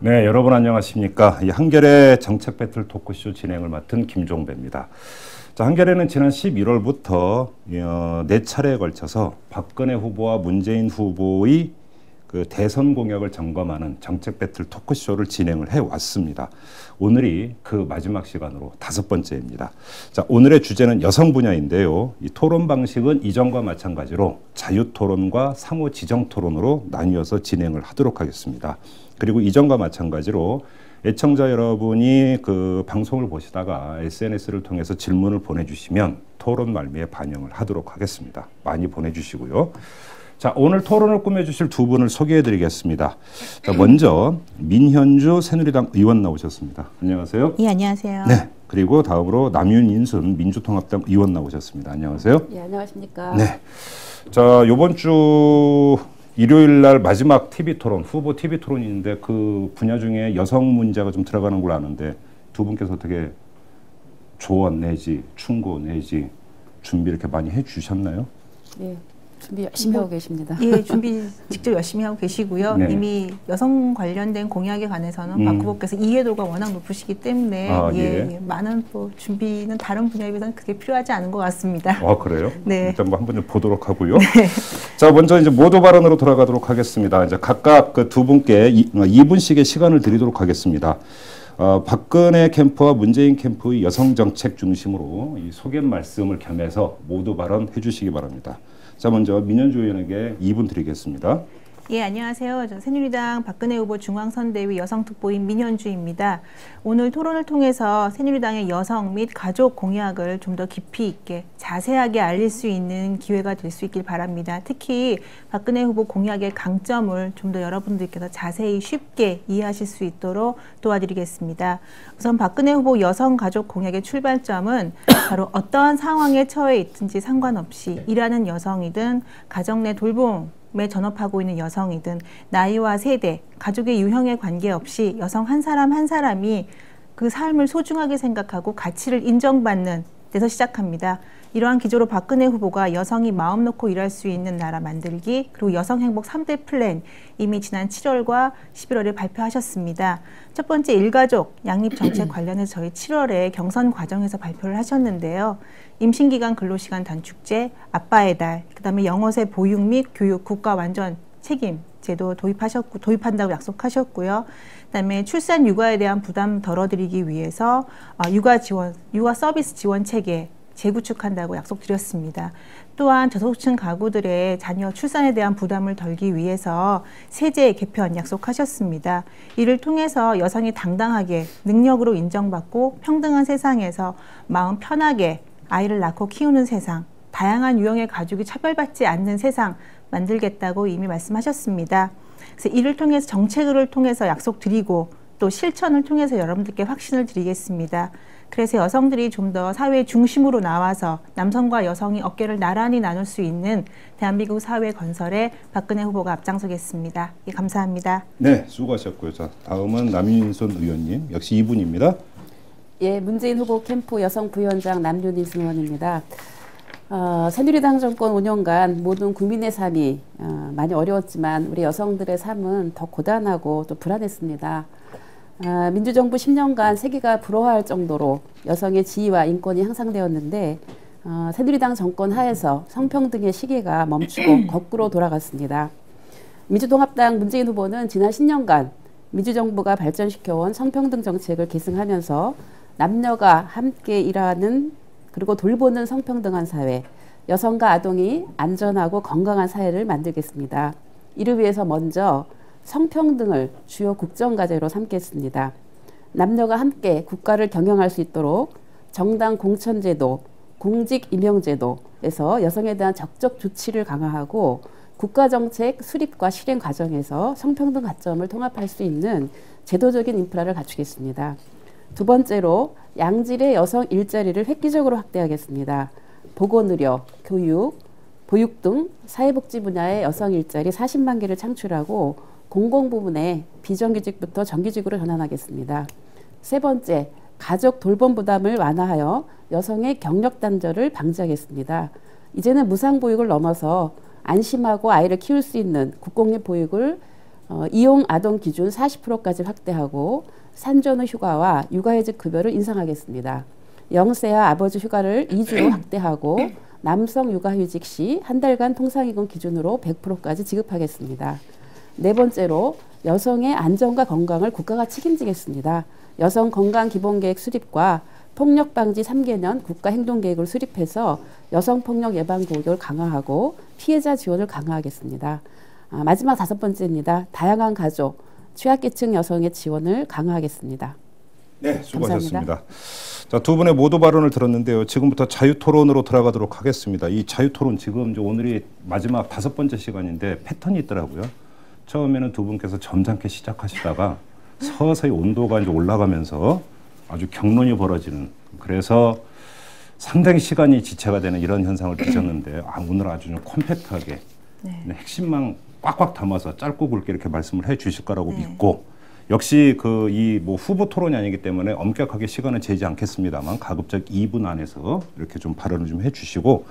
네, 여러분 안녕하십니까. 이 한겨레 정책 배틀 토크쇼 진행을 맡은 김종배입니다. 자, 한겨레는 지난 11월부터 4차례에 걸쳐서 박근혜 후보와 문재인 후보의 그 대선 공약을 점검하는 정책 배틀 토크쇼를 진행을 해왔습니다. 오늘이 그 마지막 시간으로 5번째입니다. 자, 오늘의 주제는 여성 분야인데요. 이 토론 방식은 이전과 마찬가지로 자유토론과 상호 지정 토론으로 나뉘어서 진행을 하도록 하겠습니다. 그리고 이전과 마찬가지로 애청자 여러분이 그 방송을 보시다가 SNS를 통해서 질문을 보내주시면 토론 말미에 반영을 하도록 하겠습니다. 많이 보내주시고요. 자, 오늘 토론을 꾸며주실 두 분을 소개해드리겠습니다. 자, 먼저 민현주 새누리당 의원 나오셨습니다. 안녕하세요. 예, 안녕하세요. 네, 그리고 다음으로 남윤인순 민주통합당 의원 나오셨습니다. 안녕하세요. 예, 안녕하십니까. 네, 자, 이번 주 일요일 날 마지막 TV 토론, 후보 TV 토론인데 그 분야 중에 여성 문제가 좀 들어가는 걸로 아는데 두 분께서 어떻게 조언 내지 충고 내지 준비 이렇게 많이 해주셨나요? 네, 준비 열심히 하고 계십니다. 예, 준비 직접 열심히 하고 계시고요. 네. 이미 여성 관련된 공약에 관해서는 박 후보께서 이해도가 워낙 높으시기 때문에 예, 많은 또 준비는 다른 분야에 비해서는 그게 필요하지 않은 것 같습니다. 아, 그래요? 네. 일단 뭐 한번 좀 보도록 하고요. 네. 자, 먼저 이제 모두 발언으로 돌아가도록 하겠습니다. 이제 각각 그 두 분께 2분씩의 시간을 드리도록 하겠습니다. 박근혜 캠프와 문재인 캠프의 여성 정책 중심으로 이 소개 말씀을 겸해서 모두 발언해 주시기 바랍니다. 자, 먼저 민현주 의원에게 2분 드리겠습니다. 예, 안녕하세요. 저 새누리당 박근혜 후보 중앙선대위 여성특보인 민현주입니다. 오늘 토론을 통해서 새누리당의 여성 및 가족 공약을 좀 더 깊이 있게 자세하게 알릴 수 있는 기회가 될 수 있길 바랍니다. 특히 박근혜 후보 공약의 강점을 좀 더 여러분들께서 자세히 쉽게 이해하실 수 있도록 도와드리겠습니다. 우선 박근혜 후보 여성 가족 공약의 출발점은 바로 어떠한 상황에 처해 있든지 상관없이 일하는 여성이든 가정 내 돌봄에 전업하고 있는 여성이든 나이와 세대, 가족의 유형에 관계없이 여성 한 사람 한 사람이 그 삶을 소중하게 생각하고 가치를 인정받는 데서 시작합니다. 이러한 기조로 박근혜 후보가 여성이 마음 놓고 일할 수 있는 나라 만들기, 그리고 여성 행복 3대 플랜 이미 지난 7월과 11월에 발표하셨습니다. 첫 번째 일가족 양립 정책 관련해서 저희 7월에 경선 과정에서 발표를 하셨는데요. 임신기간 근로시간 단축제, 아빠의 달, 그다음에 영어세 보육 및 교육 국가 완전 책임 제도 도입한다고 약속하셨고요. 그다음에 출산 육아에 대한 부담 덜어드리기 위해서 육아 서비스 지원 체계 재구축한다고 약속드렸습니다. 또한 저소득층 가구들의 자녀 출산에 대한 부담을 덜기 위해서 세제 개편 약속하셨습니다. 이를 통해서 여성이 당당하게 능력으로 인정받고 평등한 세상에서 마음 편하게 아이를 낳고 키우는 세상, 다양한 유형의 가족이 차별받지 않는 세상 만들겠다고 이미 말씀하셨습니다. 그래서 이를 통해서 정책을 통해서 약속드리고 또 실천을 통해서 여러분들께 확신을 드리겠습니다. 그래서 여성들이 좀 더 사회 중심으로 나와서 남성과 여성이 어깨를 나란히 나눌 수 있는 대한민국 사회 건설에 박근혜 후보가 앞장서겠습니다. 예, 감사합니다. 네, 수고하셨고요. 자, 다음은 남윤순 의원님, 역시 2분입니다. 예, 문재인 후보 캠프 여성 부위원장 남윤인순 의원입니다. 새누리당 정권 5년간 모든 국민의 삶이 많이 어려웠지만 우리 여성들의 삶은 더 고단하고 또 불안했습니다. 민주정부 10년간 세계가 부러워할 정도로 여성의 지위와 인권이 향상되었는데 새누리당 정권 하에서 성평등의 시계가 멈추고 거꾸로 돌아갔습니다. 민주통합당 문재인 후보는 지난 10년간 민주정부가 발전시켜온 성평등 정책을 계승하면서 남녀가 함께 일하는 그리고 돌보는 성평등한 사회, 여성과 아동이 안전하고 건강한 사회를 만들겠습니다. 이를 위해서 먼저 성평등을 주요 국정과제로 삼겠습니다. 남녀가 함께 국가를 경영할 수 있도록 정당 공천제도, 공직임용제도에서 여성에 대한 적적 조치를 강화하고 국가정책 수립과 실행 과정에서 성평등 가점을 통합할 수 있는 제도적인 인프라를 갖추겠습니다. 두 번째로 양질의 여성 일자리를 획기적으로 확대하겠습니다. 보건의료, 교육, 보육 등 사회복지 분야의 여성 일자리 40만 개를 창출하고 공공부문의 비정규직부터 정규직으로 전환하겠습니다. 세 번째, 가족 돌봄 부담을 완화하여 여성의 경력 단절을 방지하겠습니다. 이제는 무상보육을 넘어서 안심하고 아이를 키울 수 있는 국공립 보육을 이용 아동 기준 40%까지 확대하고 산전후 휴가와 육아휴직 급여를 인상하겠습니다. 영세와 아버지 휴가를 2주로 확대하고 남성 육아휴직 시 한 달간 통상임금 기준으로 100%까지 지급하겠습니다. 네 번째로 여성의 안전과 건강을 국가가 책임지겠습니다. 여성 건강 기본계획 수립과 폭력 방지 3개년 국가 행동계획을 수립해서 여성 폭력 예방 교육을 강화하고 피해자 지원을 강화하겠습니다. 마지막 다섯 번째입니다. 다양한 가족, 취약계층 여성의 지원을 강화하겠습니다. 네, 수고하셨습니다. 자, 두 분의 모두 발언을 들었는데요. 지금부터 자유토론으로 들어가도록 하겠습니다. 이 자유토론 지금 이제 오늘이 마지막 다섯 번째 시간인데 패턴이 있더라고요. 처음에는 두 분께서 점잖게 시작하시다가 서서히 온도가 이제 올라가면서 아주 격론이 벌어지는, 그래서 상당히 시간이 지체가 되는 이런 현상을 빚었는데 오늘 아주 좀 컴팩트하게 핵심만 꽉꽉 담아서 짧고 굵게 이렇게 말씀을 해 주실 거라고 믿고, 역시 그 이 뭐 후보 토론이 아니기 때문에 엄격하게 시간을 재지 않겠습니다만 가급적 2분 안에서 이렇게 좀 발언을 좀 해주시고,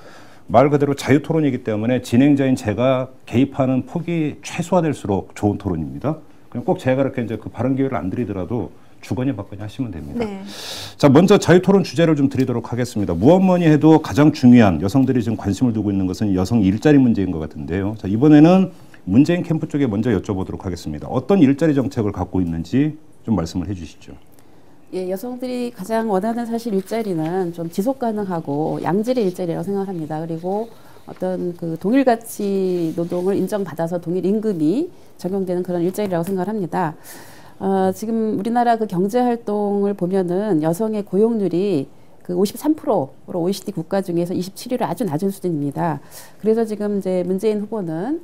말 그대로 자유 토론이기 때문에 진행자인 제가 개입하는 폭이 최소화될수록 좋은 토론입니다. 그냥 꼭 제가 이렇게 이제 그 발언 기회를 안 드리더라도 주거니 받거니 하시면 됩니다. 네. 자, 먼저 자유 토론 주제를 좀 드리도록 하겠습니다. 무엇 뭐니 해도 가장 중요한, 여성들이 지금 관심을 두고 있는 것은 여성 일자리 문제인 것 같은데요. 자, 이번에는 문재인 캠프 쪽에 먼저 여쭤보도록 하겠습니다. 어떤 일자리 정책을 갖고 있는지 좀 말씀을 해주시죠. 예, 여성들이 가장 원하는 사실 일자리는 좀 지속 가능하고 양질의 일자리라고 생각합니다. 그리고 어떤 그 동일 가치 노동을 인정받아서 동일 임금이 적용되는 그런 일자리라고 생각을 합니다. 지금 우리나라 그 경제 활동을 보면은 여성의 고용률이 그 53%로 OECD 국가 중에서 27위로 아주 낮은 수준입니다. 그래서 지금 이제 문재인 후보는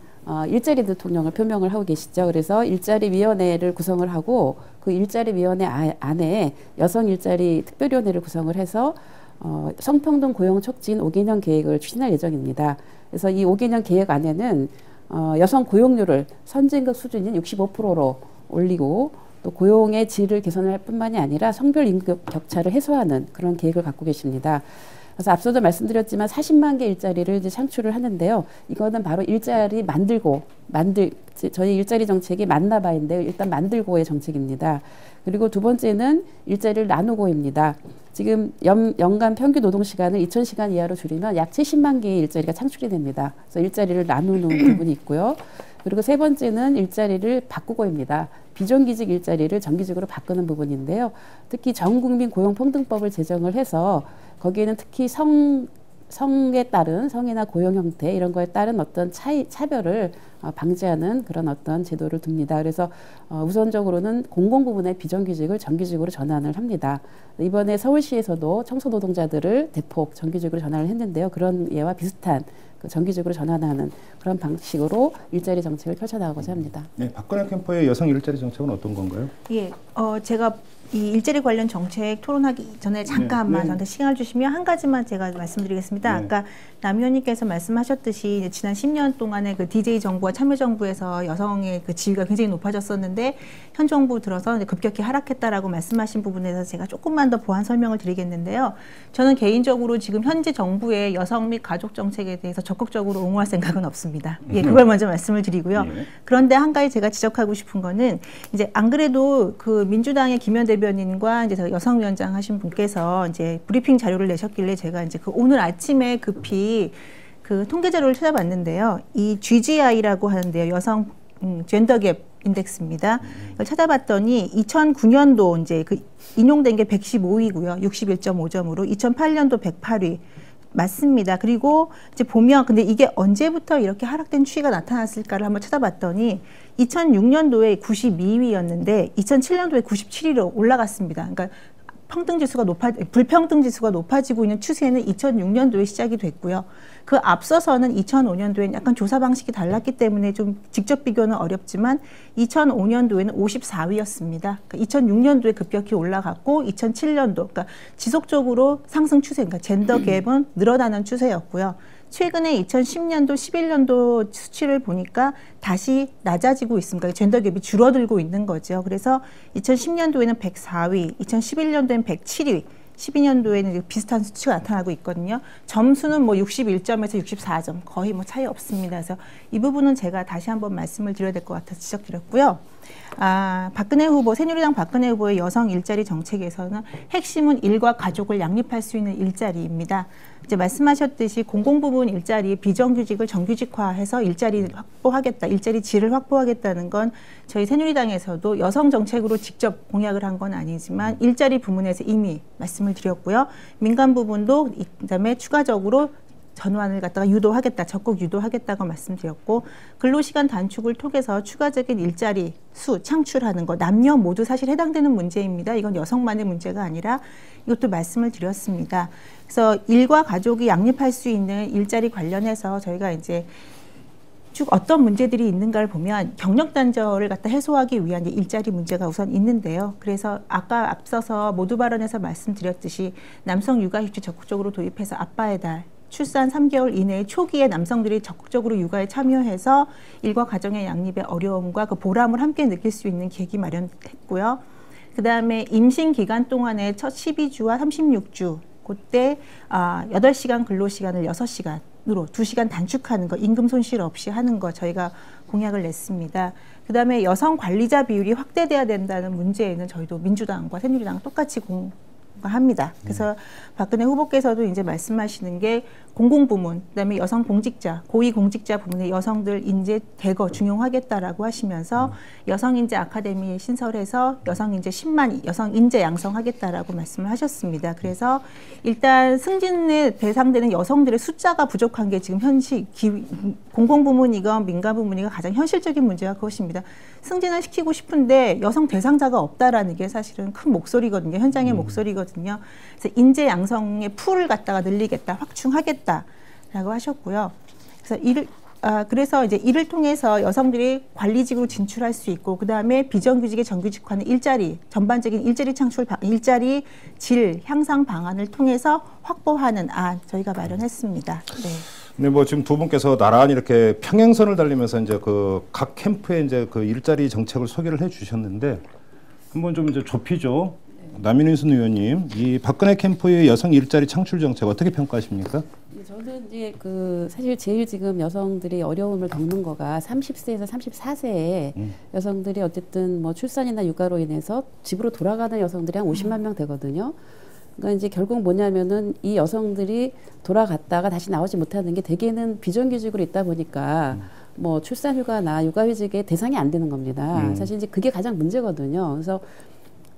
일자리 대통령을 표명을 하고 계시죠. 그래서 일자리위원회를 구성을 하고 그 일자리위원회 안에 여성 일자리 특별위원회를 구성을 해서 성평등 고용 촉진 5개년 계획을 추진할 예정입니다. 그래서 이 5개년 계획 안에는 여성 고용률을 선진국 수준인 65%로 올리고 또 고용의 질을 개선할 뿐만이 아니라 성별 임금 격차를 해소하는 그런 계획을 갖고 계십니다. 그래서 앞서도 말씀드렸지만 40만 개 일자리를 이제 창출을 하는데요. 이거는 바로 일자리 저희 일자리 정책이 만나봐인데요. 일단 만들고의 정책입니다. 그리고 두 번째는 일자리를 나누고입니다. 지금 연간 평균 노동 시간을 2,000시간 이하로 줄이면 약 70만 개의 일자리가 창출이 됩니다. 그래서 일자리를 나누는 부분이 있고요. 그리고 세 번째는 일자리를 바꾸고입니다. 비정규직 일자리를 정규직으로 바꾸는 부분인데요. 특히 전국민 고용평등법을 제정을 해서 거기에는 특히 성에 따른 성이나 고용 형태 이런 거에 따른 어떤 차별을 방지하는 그런 어떤 제도를 둡니다. 그래서 우선적으로는 공공 부분의 비정규직을 정규직으로 전환을 합니다. 이번에 서울시에서도 청소 노동자들을 대폭 정규직으로 전환을 했는데요. 그런 예와 비슷한 그 정규직으로 전환하는 그런 방식으로 일자리 정책을 펼쳐나가고자 합니다. 네, 박근혜 캠프의 여성 일자리 정책은 어떤 건가요? 예, 제가 이 일자리 관련 정책 토론하기 전에 잠깐만 저한테 시간을 주시면 한 가지만 제가 말씀드리겠습니다. 아까 남 의원님께서 말씀하셨듯이 지난 10년 동안의 그 DJ 정부와 참여정부에서 여성의 그 지위가 굉장히 높아졌었는데 현 정부 들어서 이제 급격히 하락했다라고 말씀하신 부분에서 제가 조금만 더 보완 설명을 드리겠는데요. 저는 개인적으로 지금 현재 정부의 여성 및 가족 정책에 대해서 적극적으로 옹호할 생각은 없습니다. 예, 그걸 먼저 말씀을 드리고요. 그런데 한 가지 제가 지적하고 싶은 거는 이제 안 그래도 그 민주당의 김현 대변인과 이제 여성위원장 하신 분께서 이제 브리핑 자료를 내셨길래 제가 이제 그 오늘 아침에 급히 그 통계 자료를 찾아봤는데요. 이 GGI라고 하는데요. 여성 젠더 갭 인덱스입니다. 이걸 찾아봤더니 2009년도 이제 그 인용된 게 115위고요. 61.5점으로 2008년도 108위. 맞습니다. 그리고 이제 보면 근데 이게 언제부터 이렇게 하락된 추이가 나타났을까를 한번 찾아봤더니 2006년도에 92위였는데 2007년도에 97위로 올라갔습니다. 그러니까 불평등 지수가 높아지고 있는 추세는 2006년도에 시작이 됐고요. 그 앞서서는 2005년도에는 약간 조사 방식이 달랐기 때문에 좀 직접 비교는 어렵지만 2005년도에는 54위였습니다. 그러니까 2006년도에 급격히 올라갔고 2007년도 그러니까 지속적으로 상승 추세, 그러니까 젠더 갭은 늘어나는 추세였고요. 최근에 2010년도, 11년도 수치를 보니까 다시 낮아지고 있습니다. 젠더 갭이 줄어들고 있는 거죠. 그래서 2010년도에는 104위, 2011년도에는 107위, 12년도에는 비슷한 수치가 나타나고 있거든요. 점수는 뭐 61점에서 64점 거의 뭐 차이 없습니다. 그래서 이 부분은 제가 다시 한번 말씀을 드려야 될 것 같아서 지적드렸고요. 박근혜 후보, 새누리당 박근혜 후보의 여성 일자리 정책에서는 핵심은 일과 가족을 양립할 수 있는 일자리입니다. 이제 말씀하셨듯이 공공부문 일자리 비정규직을 정규직화해서 일자리를 확보하겠다, 일자리 질을 확보하겠다는 건 저희 새누리당에서도 여성 정책으로 직접 공약을 한 건 아니지만 일자리 부문에서 이미 말씀을 드렸고요. 민간 부분도 그다음에 추가적으로 전환을 갖다가 유도하겠다, 적극 유도하겠다고 말씀드렸고, 근로시간 단축을 통해서 추가적인 일자리 수 창출하는 것, 남녀 모두 사실 해당되는 문제입니다. 이건 여성만의 문제가 아니라 이것도 말씀을 드렸습니다. 그래서 일과 가족이 양립할 수 있는 일자리 관련해서 저희가 이제 쭉 어떤 문제들이 있는가를 보면 경력 단절을 갖다 해소하기 위한 일자리 문제가 우선 있는데요. 그래서 아까 앞서서 모두 발언에서 말씀드렸듯이 남성 육아휴직 적극적으로 도입해서 아빠의 달, 출산 3개월 이내에 초기에 남성들이 적극적으로 육아에 참여해서 일과 가정의 양립의 어려움과 그 보람을 함께 느낄 수 있는 계기 마련했고요. 그 다음에 임신 기간 동안에 첫 12주와 36주, 그때 8시간 근로시간을 6시간으로 2시간 단축하는 거, 임금 손실 없이 하는 거 저희가 공약을 냈습니다. 그 다음에 여성 관리자 비율이 확대돼야 된다는 문제에는 저희도 민주당과 새누리당 똑같이 합니다. 그래서 박근혜 후보께서도 이제 말씀하시는 게 공공부문, 그다음에 여성 공직자, 고위 공직자 부문의 여성들 인재 대거 중용하겠다라고 하시면서 여성 인재 아카데미 신설해서 여성 인재 10만 여성 인재 양성하겠다라고 말씀을 하셨습니다. 그래서 일단 승진에 대상되는 여성들의 숫자가 부족한 게 지금 공공부문이건 민간부문이건 가장 현실적인 문제가 그것입니다. 승진을 시키고 싶은데 여성 대상자가 없다라는 게 사실은 큰 목소리거든요. 현장의 목소리거든요. 그래서 인재 양성의 풀을 갖다가 늘리겠다, 확충하겠다라고 하셨고요. 그래서 이제 이를 통해서 여성들이 관리직으로 진출할 수 있고, 그 다음에 비정규직의 정규직화는 전반적인 일자리 창출, 일자리 질 향상 방안을 통해서 확보하는 안 저희가 마련했습니다. 네. 네, 뭐 지금 두 분께서 나란히 이렇게 평행선을 달리면서 이제 그 각 캠프의 이제 그 일자리 정책을 소개를 해주셨는데 한번 좀 이제 좁히죠. 남인순 의원님, 이 박근혜 캠프의 여성 일자리 창출 정책 어떻게 평가하십니까? 저는 이제 사실 제일 지금 여성들이 어려움을 겪는 거가 30세에서 34세에 여성들이 어쨌든 뭐 출산이나 육아로 인해서 집으로 돌아가는 여성들이 한 50만 명 되거든요. 그러니까 이제 결국 뭐냐면은 이 여성들이 돌아갔다가 다시 나오지 못하는 게 대개는 비정규직으로 있다 보니까 뭐 출산휴가나 육아휴직의 대상이 안 되는 겁니다. 사실 이제 그게 가장 문제거든요. 그래서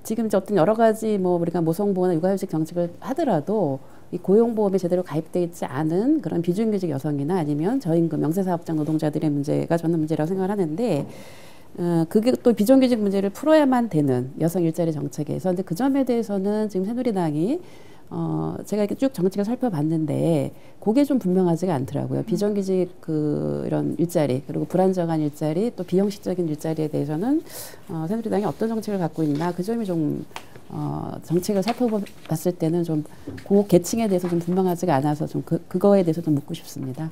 지금 이제 어떤 여러 가지 뭐 우리가 모성보호나 육아휴직 정책을 하더라도 이 고용보험에 제대로 가입되어 있지 않은 그런 비정규직 여성이나 아니면 저임금 명세사업장 노동자들의 문제가 저는 문제라고 생각을 하는데, 그게 또 비정규직 문제를 풀어야만 되는 여성 일자리 정책에서, 근데 그 점에 대해서는 지금 새누리당이 제가 이렇게 쭉 정책을 살펴봤는데 그게 좀 분명하지가 않더라고요. 비정규직 이런 일자리, 그리고 불안정한 일자리, 또 비형식적인 일자리에 대해서는 새누리당이 어떤 정책을 갖고 있나, 그 점이 좀 정책을 살펴봤을 때는 좀 그 계층에 대해서 좀 분명하지가 않아서 좀 그거에 대해서 좀 묻고 싶습니다.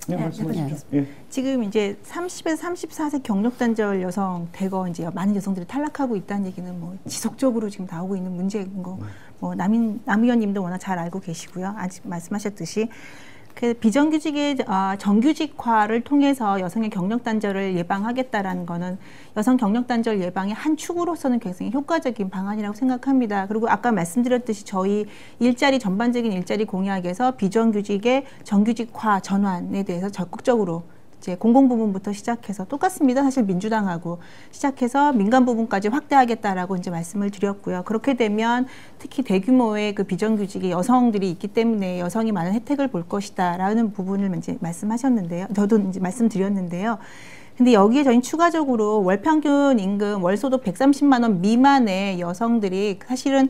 네, 말씀하십시오. 예. 지금 이제 30에서 34세 경력 단절 여성 대거 이제 많은 여성들이 탈락하고 있다는 얘기는 뭐 지속적으로 지금 나오고 있는 문제인 거, 뭐 남 의원님도 워낙 잘 알고 계시고요. 아직 말씀하셨듯이 그 비정규직의 정규직화를 통해서 여성의 경력 단절을 예방하겠다라는 거는 여성 경력 단절 예방의 한 축으로서는 굉장히 효과적인 방안이라고 생각합니다. 그리고 아까 말씀드렸듯이 저희 전반적인 일자리 공약에서 비정규직의 정규직화 전환에 대해서 적극적으로 이제 공공부문부터 시작해서 똑같습니다. 사실 민주당하고 시작해서 민간 부분까지 확대하겠다라고 이제 말씀을 드렸고요. 그렇게 되면 특히 대규모의 그 비정규직의 여성들이 있기 때문에 여성이 많은 혜택을 볼 것이다라는 부분을 이제 말씀하셨는데요. 저도 이제 말씀드렸는데요. 근데 여기에 저희 추가적으로 월평균 임금 월소득 130만 원 미만의 여성들이 사실은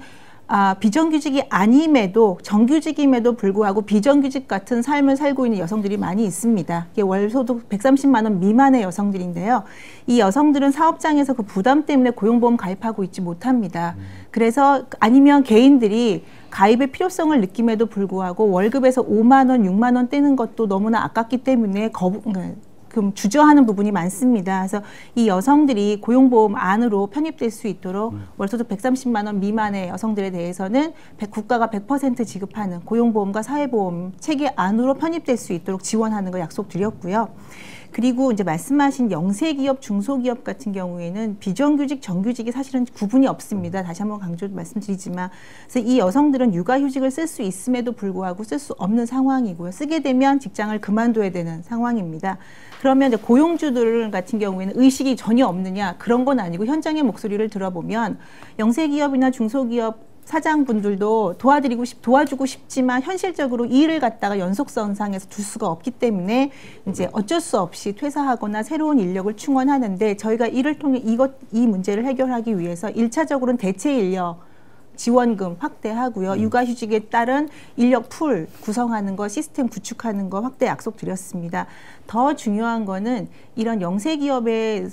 비정규직이 아님에도 정규직임에도 불구하고 비정규직 같은 삶을 살고 있는 여성들이 많이 있습니다. 이게 월소득 130만 원 미만의 여성들인데요. 이 여성들은 사업장에서 그 부담 때문에 고용보험 가입하고 있지 못합니다. 그래서 아니면 개인들이 가입의 필요성을 느낌에도 불구하고 월급에서 5만 원, 6만 원 떼는 것도 너무나 아깝기 때문에 지금 주저하는 부분이 많습니다. 그래서 이 여성들이 고용보험 안으로 편입될 수 있도록 월소득 130만 원 미만의 여성들에 대해서는 국가가 100% 지급하는 고용보험과 사회보험 체계 안으로 편입될 수 있도록 지원하는 거 약속드렸고요. 그리고 이제 말씀하신 영세기업, 중소기업 같은 경우에는 비정규직, 정규직이 사실은 구분이 없습니다. 다시 한번 강조 말씀드리지만, 그래서 이 여성들은 육아휴직을 쓸 수 있음에도 불구하고 쓸 수 없는 상황이고요. 쓰게 되면 직장을 그만둬야 되는 상황입니다. 그러면 이제 고용주들 같은 경우에는 의식이 전혀 없느냐, 그런 건 아니고 현장의 목소리를 들어보면 영세기업이나 중소기업 사장분들도 도와주고 싶지만 현실적으로 일을 갖다가 연속선상에서 둘 수가 없기 때문에 이제 어쩔 수 없이 퇴사하거나 새로운 인력을 충원하는데, 저희가 이를 통해 이 문제를 해결하기 위해서 1차적으로는 대체 인력 지원금 확대하고요. 육아휴직에 따른 인력 풀 구성하는 거, 시스템 구축하는 거 확대 약속드렸습니다. 더 중요한 거는 이런 영세기업에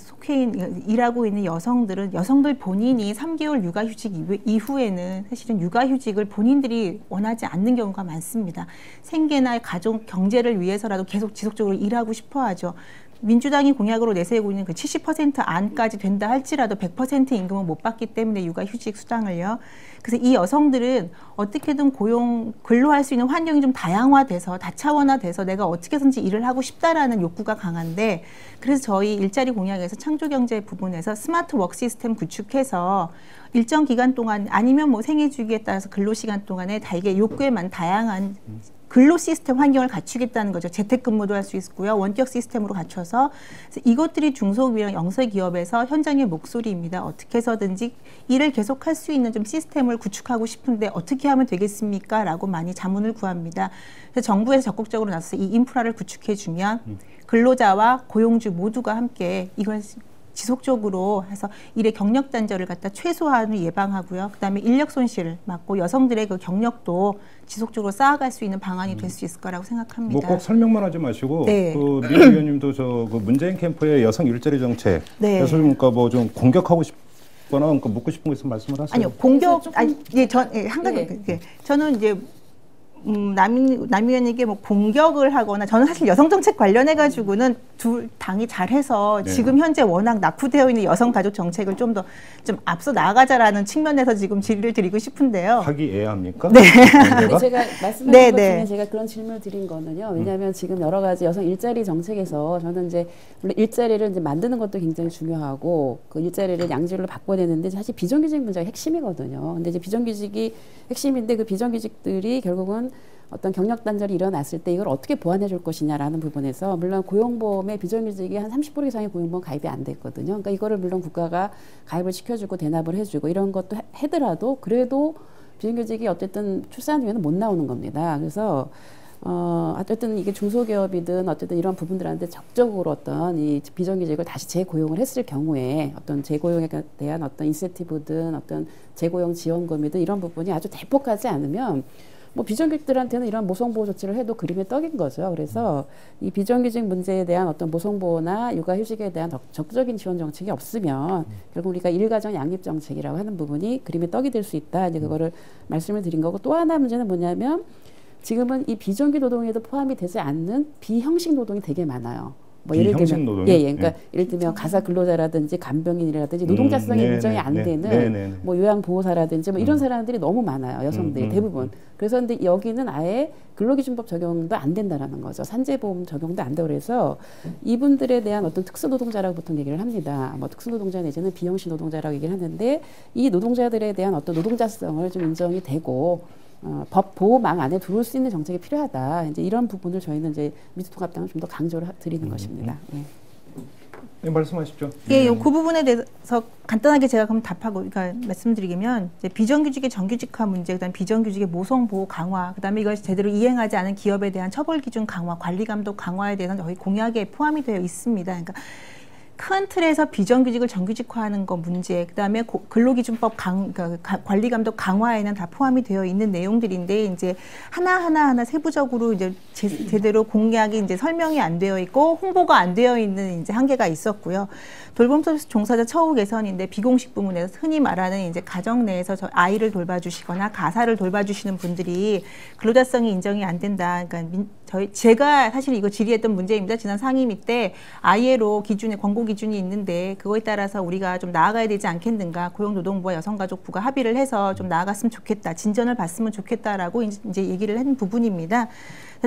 일하고 있는 여성들 본인이 3개월 육아휴직 이후에는 사실은 육아휴직을 본인들이 원하지 않는 경우가 많습니다. 생계나 가족 경제를 위해서라도 계속 지속적으로 일하고 싶어 하죠. 민주당이 공약으로 내세우고 있는 그 70% 안까지 된다 할지라도 100% 임금은 못 받기 때문에 육아휴직 수당을요. 그래서 이 여성들은 어떻게든 근로할 수 있는 환경이 좀 다양화돼서 다차원화돼서 내가 어떻게 해서든지 일을 하고 싶다라는 욕구가 강한데, 그래서 저희 일자리 공약에서 창조경제 부분에서 스마트 워크 시스템 구축해서 일정 기간 동안 아니면 뭐 생애 주기에 따라서 근로시간 동안에 다 이게 욕구에 맞는 다양한 근로 시스템 환경을 갖추겠다는 거죠. 재택근무도 할 수 있고요. 원격 시스템으로 갖춰서. 그래서 이것들이 중소기업이랑 영세기업에서 현장의 목소리입니다. 어떻게 해서든지 일을 계속할 수 있는 좀 시스템을 구축하고 싶은데 어떻게 하면 되겠습니까? 라고 많이 자문을 구합니다. 그래서 정부에서 적극적으로 나서서 이 인프라를 구축해주면 근로자와 고용주 모두가 함께 이걸 지속적으로 해서 일의 경력 단절을 갖다 최소한을 예방하고요. 그다음에 인력 손실을 막고 여성들의 그 경력도 지속적으로 쌓아갈 수 있는 방안이 될 수 있을 거라고 생각합니다. 뭐 꼭 설명만 하지 마시고, 네. 그 민 의원님도 그 문재인 캠프의 여성 일자리 정책, 네. 그래서 그러니까 뭐 좀 공격하고 싶거나 그러니까 묻고 싶은 거 있으면 말씀을 하세요. 아니요, 한 가지. 네. 저는 이제 남 의원에게 뭐 공격을 하거나, 저는 사실 여성 정책 관련해 가지고는 둘 당이 잘해서 네. 지금 현재 워낙 낙후되어 있는 여성 가족 정책을 좀 앞서 나아가자라는 측면에서 지금 질의를 드리고 싶은데요. 하기애애합니까? 네. 근데 제가 말씀하신 네, 것 네. 중에 제가 그런 질문을 드린 거는요. 왜냐하면 지금 여러 가지 여성 일자리 정책에서 저는 이제 물론 일자리를 이제 만드는 것도 굉장히 중요하고 그 일자리를 양질로 바꿔야 되는데 사실 비정규직 문제가 핵심이거든요. 근데 이제 비정규직이 핵심인데 그 비정규직들이 결국은 어떤 경력 단절이 일어났을 때 이걸 어떻게 보완해 줄 것이냐라는 부분에서, 물론 고용보험에 비정규직이 한 30% 이상의 고용보험 가입이 안 됐거든요. 그러니까 이거를 물론 국가가 가입을 시켜주고 대납을 해주고 이런 것도 하더라도 그래도 비정규직이 어쨌든 출산 후에는 못 나오는 겁니다. 그래서 어쨌든 이게 중소기업이든 어쨌든 이런 부분들한테 적극적으로 어떤 이 비정규직을 다시 재고용을 했을 경우에 어떤 재고용에 대한 어떤 인센티브든 어떤 재고용 지원금이든 이런 부분이 아주 대폭하지 않으면 뭐 비정규직들한테는 이런 모성보호 조치를 해도 그림의 떡인 거죠. 그래서 이 비정규직 문제에 대한 어떤 모성보호나 육아휴직에 대한 적극적인 지원 정책이 없으면 결국 우리가 일가정 양립 정책이라고 하는 부분이 그림의 떡이 될 수 있다. 이제 그거를 말씀을 드린 거고, 또 하나 문제는 뭐냐면 지금은 이 비정규 노동에도 포함이 되지 않는 비형식 노동이 되게 많아요. 뭐 예를 들면 노동이요? 그러니까 예를 들면 가사 근로자라든지 간병인이라든지 노동자성이 인정이 안 되는 뭐 요양보호사라든지 뭐 이런 사람들이 너무 많아요. 여성들이 대부분. 그래서 근데 여기는 아예 근로기준법 적용도 안 된다라는 거죠. 산재보험 적용도 안 되고, 그래서 이분들에 대한 어떤 특수노동자라고 보통 얘기를 합니다. 뭐 특수노동자 내지는 비형식 노동자라고 얘기를 하는데, 이 노동자들에 대한 어떤 노동자성을 좀 인정이 되고 법 보호망 안에 들어올 수 있는 정책이 필요하다. 이제 이런 부분을 저희는 이제 미래통합당은 좀 더 강조를 드리는 것입니다. 예. 네, 말씀하십시오. 예, 그 부분에 대해서 간단하게 제가 그럼 답하고, 그러니까 말씀드리면 이제 비정규직의 정규직화 문제, 그다음 비정규직의 모성 보호 강화, 그다음에 이걸 제대로 이행하지 않은 기업에 대한 처벌 기준 강화, 관리 감독 강화에 대해서는 저희 공약에 포함이 되어 있습니다. 그러니까 큰 틀에서 비정규직을 정규직화하는 거 문제, 그다음에 근로기준법 관리 감독 강화에는 다 포함이 되어 있는 내용들인데, 이제 하나 세부적으로 이제 제대로 공약이 이제 설명이 안 되어 있고 홍보가 안 되어 있는 이제 한계가 있었고요. 돌봄 서비스 종사자 처우 개선인데 비공식 부문에서 흔히 말하는 이제 가정 내에서 아이를 돌봐주시거나 가사를 돌봐주시는 분들이 근로자성이 인정이 안 된다. 그러니까 제가 사실 이거 질의했던 문제입니다. 지난 상임위 때 ILO 기준에 권고 기준이 있는데 그거에 따라서 우리가 좀 나아가야 되지 않겠는가. 고용노동부와 여성가족부가 합의를 해서 좀 나아갔으면 좋겠다. 진전을 봤으면 좋겠다라고 이제 얘기를 한 부분입니다.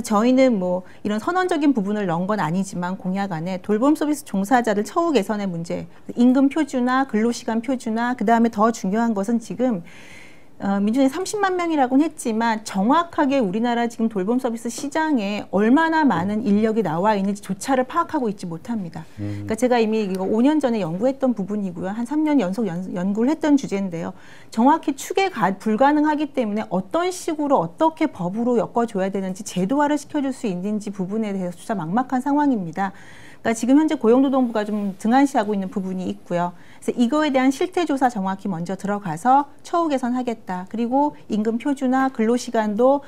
저희는 뭐 이런 선언적인 부분을 넣은 건 아니지만 공약 안에 돌봄 서비스 종사자들 처우 개선의 문제, 임금 표준화, 근로시간 표준화, 그 다음에 더 중요한 것은 지금 민주당이 30만 명이라고는 했지만 정확하게 우리나라 지금 돌봄 서비스 시장에 얼마나 많은 인력이 나와 있는지조차를 파악하고 있지 못합니다. 그러니까 제가 이미 이거 5년 전에 연구했던 부분이고요. 한 3년 연속 연구를 했던 주제인데요. 정확히 추계 불가능하기 때문에 어떤 식으로 어떻게 법으로 엮어줘야 되는지 제도화를 시켜줄 수 있는지 부분에 대해서 진짜 막막한 상황입니다. 그러니까 지금 현재 고용노동부가 좀 등한시하고 있는 부분이 있고요. 그래서 이거에 대한 실태조사 정확히 먼저 들어가서 처우 개선하겠다. 그리고 임금 표준화, 근로시간도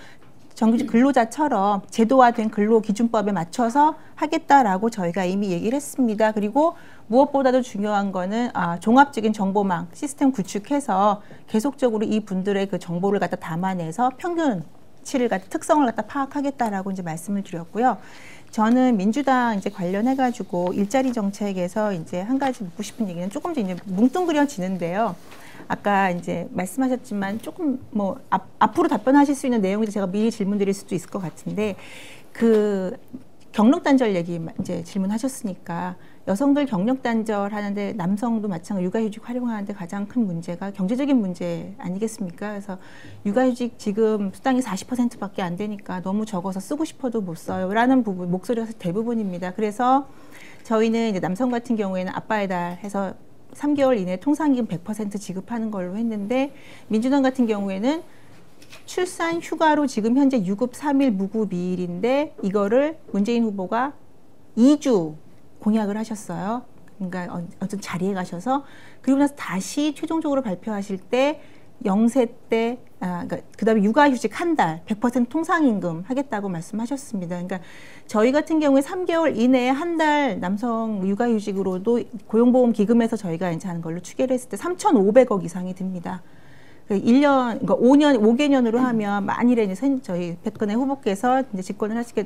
정규직 근로자처럼 제도화된 근로기준법에 맞춰서 하겠다라고 저희가 이미 얘기를 했습니다. 그리고 무엇보다도 중요한 거는 종합적인 정보망 시스템 구축해서 계속적으로 이 분들의 그 정보를 갖다 담아내서 평균치를 갖다 특성을 갖다 파악하겠다라고 이제 말씀을 드렸고요. 저는 민주당 이제 관련해가지고 일자리 정책에서 이제 한 가지 묻고 싶은 얘기는 조금 이제 뭉뚱그려지는데요. 아까 이제 말씀하셨지만 조금 뭐 앞으로 답변하실 수 있는 내용이 제가 미리 질문드릴 수도 있을 것 같은데 그 경력 단절 얘기 이제 질문하셨으니까 여성들 경력 단절 하는데 남성도 마찬가지로 육아휴직 활용하는데 가장 큰 문제가 경제적인 문제 아니겠습니까? 그래서 육아휴직 지금 수당이 40%밖에 안 되니까 너무 적어서 쓰고 싶어도 못 써요라는 부분 목소리가 대부분입니다. 그래서 저희는 이제 남성 같은 경우에는 아빠의 달 해서 3개월 이내 통상기금 100% 지급하는 걸로 했는데 민주당 같은 경우에는 출산 휴가로 지금 현재 유급 3일 무급 2일인데 이거를 문재인 후보가 2주 공약을 하셨어요. 그러니까 어떤 자리에 가셔서 그리고 나서 다시 최종적으로 발표하실 때 0세 때 그러니까 그다음에 육아휴직 한 달 100% 통상임금 하겠다고 말씀하셨습니다. 그러니까 저희 같은 경우에 3개월 이내에 한 달 남성 육아휴직으로도 고용보험 기금에서 저희가 이제 하는 걸로 추계를 했을 때 3,500억 이상이 듭니다. 1년, 그러니까 5개년으로 하면 만일에 이제 저희 박근혜 후보께서 이제 집권을 하시게,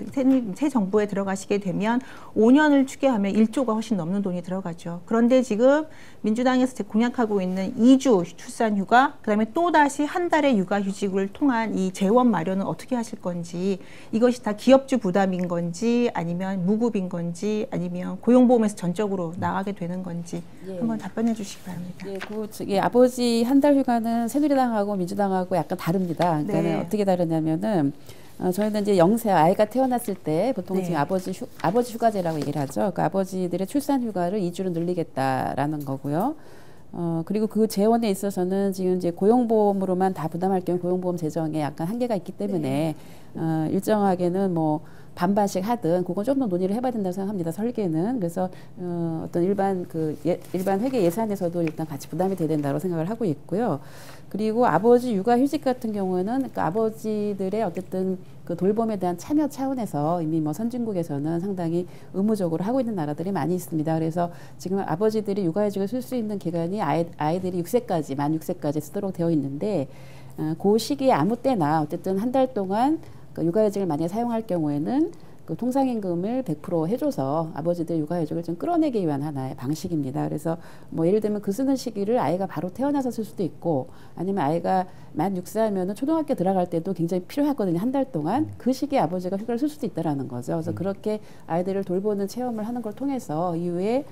새 정부에 들어가시게 되면 5년을 추계하면 1조가 훨씬 넘는 돈이 들어가죠. 그런데 지금 민주당에서 공약하고 있는 2주 출산 휴가, 그 다음에 또 다시 한 달의 육아 휴직을 통한 이 재원 마련은 어떻게 하실 건지, 이것이 다 기업주 부담인 건지, 아니면 무급인 건지, 아니면 고용보험에서 전적으로 나가게 되는 건지, 한번 답변해 주시기 바랍니다. 예, 아버지 한 달 휴가는 새누리당하고 민주당하고 약간 다릅니다. 그러니까 네. 어떻게 다르냐면은 저희는 이제 영세 아이가 태어났을 때 보통 네. 지금 아버지 휴가제라고 얘기를 하죠. 그러니까 아버지들의 출산 휴가를 2주로 늘리겠다라는 거고요. 그리고 그 재원에 있어서는 지금 이제 고용보험으로만 다 부담할 경우 고용보험 재정에 약간 한계가 있기 때문에 일정하게는 뭐 반반씩 하든 그건 좀 더 논의를 해봐야 된다고 생각합니다. 설계는. 그래서 어떤 일반 회계 예산에서도 일단 같이 부담이 돼야 된다고 생각을 하고 있고요. 그리고 아버지 육아휴직 같은 경우는 그러니까 아버지들의 어쨌든 그 돌봄에 대한 참여 차원에서 이미 뭐 선진국에서는 상당히 의무적으로 하고 있는 나라들이 많이 있습니다. 그래서 지금 아버지들이 육아휴직을 쓸 수 있는 기간이 아이들이 6세까지 만 6세까지 쓰도록 되어 있는데 그 시기에 아무 때나 어쨌든 한 달 동안 그 육아휴직을 만약에 사용할 경우에는 그 통상임금을 100% 해줘서 아버지들 육아휴직을 좀 끌어내기 위한 하나의 방식입니다. 그래서 뭐 예를 들면 그 쓰는 시기를 아이가 바로 태어나서 쓸 수도 있고 아니면 아이가 만 6세 하면은 초등학교 들어갈 때도 굉장히 필요하거든요. 한 달 동안 그 시기에 아버지가 휴가를 쓸 수도 있다라는 거죠. 그래서 그렇게 아이들을 돌보는 체험을 하는 걸 통해서 이후에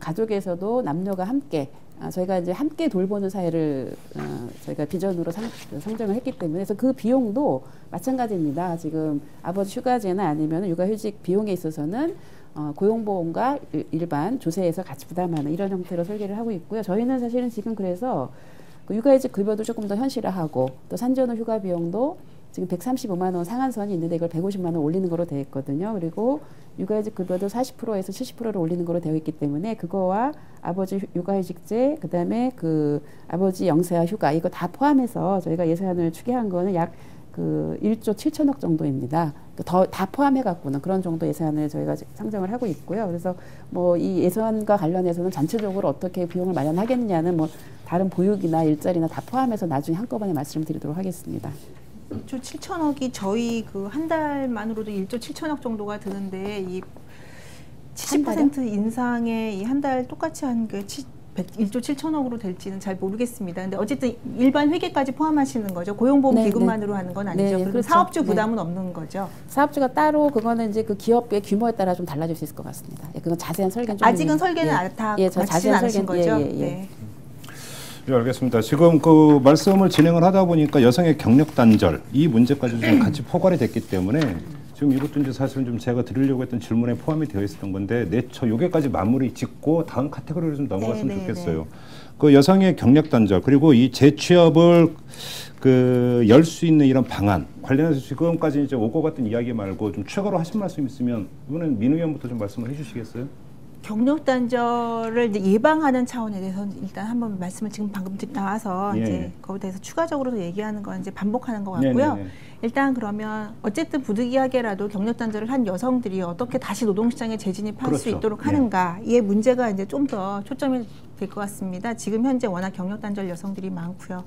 가족에서도 남녀가 함께 저희가 이제 함께 돌보는 사회를 저희가 비전으로 상정을 했기 때문에 그래서 그 비용도 마찬가지입니다. 지금 아버지 휴가제나 아니면 육아휴직 비용에 있어서는 고용보험과 일반 조세에서 같이 부담하는 이런 형태로 설계를 하고 있고요. 저희는 사실은 지금 그래서 그 육아휴직 급여도 조금 더 현실화하고 또 산전후 휴가 비용도 지금 135만 원 상한선이 있는데 이걸 150만 원 올리는 거로 되어 있거든요. 그리고 육아휴직 급여도 40%에서 70%를 올리는 거로 되어 있기 때문에 그거와 아버지 육아휴직제, 그다음에 그 아버지 영세와 휴가 이거 다 포함해서 저희가 예산을 추계한 거는 약 그 1조 7천억 정도입니다. 다 포함해 갖고는 그런 정도 예산을 저희가 상정을 하고 있고요. 그래서 뭐 이 예산과 관련해서는 전체적으로 어떻게 비용을 마련하겠느냐는 뭐 다른 보육이나 일자리나 다 포함해서 나중에 한꺼번에 말씀드리도록 하겠습니다. 1조 7천억이 저희 그 한 달만으로도 1조 7천억 정도가 드는데 이 70% 인상에 이 한 달 똑같이 한 게 1조 7천억으로 될지는 잘 모르겠습니다. 근데 어쨌든 일반 회계까지 포함하시는 거죠. 고용보험 기금만으로 하는 건 아니죠. 그리고 그렇죠. 사업주 부담은 없는 거죠. 사업주가 따로 그거는 이제 그 기업의 규모에 따라 좀 달라질 수 있을 것 같습니다. 그건 자세한 설계는 좀 아직은 설계는 다 마치진 않으신 거죠. 네. 예, 알겠습니다. 지금 그 말씀을 진행을 하다 보니까 여성의 경력 단절 이 문제까지 좀 같이 포괄이 됐기 때문에 지금 이것도 이제 사실은 좀 제가 드리려고 했던 질문에 포함이 되어 있었던 건데 내처 요게까지 마무리 짓고 다음 카테고리로 좀 넘어갔으면 좋겠어요. 그 여성의 경력 단절 그리고 이 재취업을 그 열 수 있는 이런 방안 관련해서 지금까지 이제 오고 갔던 이야기 말고 좀 추가로 하신 말씀 있으면 이번엔 민 의원부터 좀 말씀을 해주시겠어요? 경력 단절을 이제 예방하는 차원에 대해서는 일단 한번 말씀을 지금 방금 나와서 이제 거기에 대해서 추가적으로도 얘기하는 건 이제 반복하는 것 같고요. 일단 그러면 어쨌든 부득이하게라도 경력 단절을 한 여성들이 어떻게 다시 노동시장에 재진입할 수 있도록 하는가 이의 문제가 이제 좀 더 초점이 될 것 같습니다. 지금 현재 워낙 경력 단절 여성들이 많고요.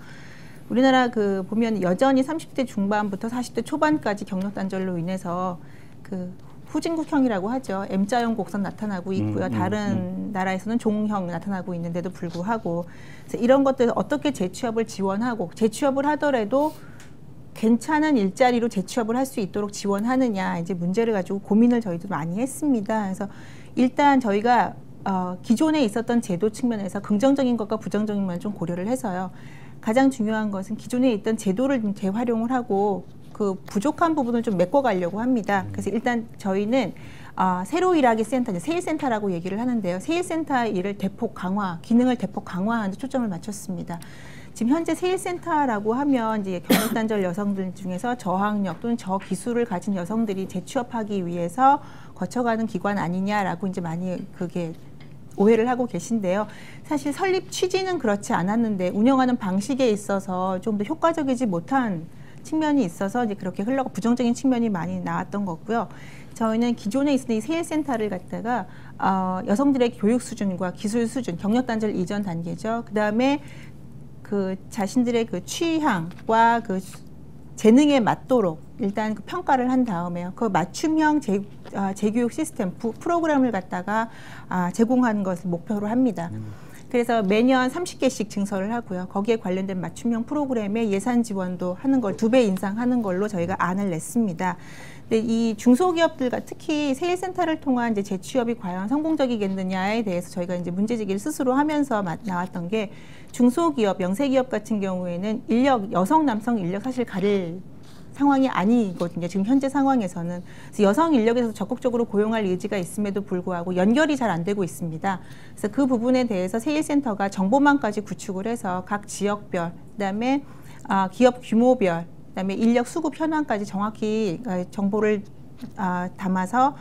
우리나라 그 보면 여전히 30대 중반부터 40대 초반까지 경력 단절로 인해서 그 후진국형이라고 하죠. M자형 곡선 나타나고 있고요. 다른 나라에서는 종형 나타나고 있는데도 불구하고 그래서 이런 것들 어떻게 재취업을 지원하고 재취업을 하더라도 괜찮은 일자리로 재취업을 할 수 있도록 지원하느냐 이제 문제를 가지고 고민을 저희도 많이 했습니다. 그래서 일단 저희가 기존에 있었던 제도 측면에서 긍정적인 것과 부정적인 면을 좀 고려를 해서요. 가장 중요한 것은 기존에 있던 제도를 좀 재활용을 하고 그 부족한 부분을 좀 메꿔가려고 합니다. 그래서 일단 저희는 새로 일하기 센터, 세일센터라고 얘기를 하는데요. 세일센터 일을 대폭 강화, 기능을 대폭 강화하는 데 초점을 맞췄습니다. 지금 현재 세일센터라고 하면 이제 경력 단절 여성들 중에서 저학력 또는 저기술을 가진 여성들이 재취업하기 위해서 거쳐가는 기관 아니냐라고 이제 많이 그게 오해를 하고 계신데요. 사실 설립 취지는 그렇지 않았는데 운영하는 방식에 있어서 좀 더 효과적이지 못한 측면이 있어서 이제 그렇게 흘러가 부정적인 측면이 많이 나왔던 거고요. 저희는 기존에 있었던 이 세일센터를 갖다가 여성들의 교육 수준과 기술 수준, 경력 단절 이전 단계죠. 그 다음에 그 자신들의 그 취향과 그 재능에 맞도록 일단 그 평가를 한 다음에요. 그 맞춤형 재교육 시스템 프로그램을 갖다가 제공하는 것을 목표로 합니다. 그래서 매년 30개씩 증설을 하고요. 거기에 관련된 맞춤형 프로그램에 예산 지원도 하는 걸 2배 인상하는 걸로 저희가 안을 냈습니다. 근데 이 중소기업들과 특히 세일센터를 통한 이제 재취업이 과연 성공적이겠느냐에 대해서 저희가 이제 문제제기를 스스로 하면서 나왔던 게 중소기업, 영세기업 같은 경우에는 인력, 여성, 남성 인력 사실 가릴 상황이 아니거든요. 지금 현재 상황에서는. 그래서 여성 인력에서 적극적으로 고용할 의지가 있음에도 불구하고 연결이 잘 안 되고 있습니다. 그래서 그 부분에 대해서 세일센터가 정보망까지 구축을 해서 각 지역별, 그다음에 기업 규모별, 그다음에 인력 수급 현황까지 정확히 정보를 담아서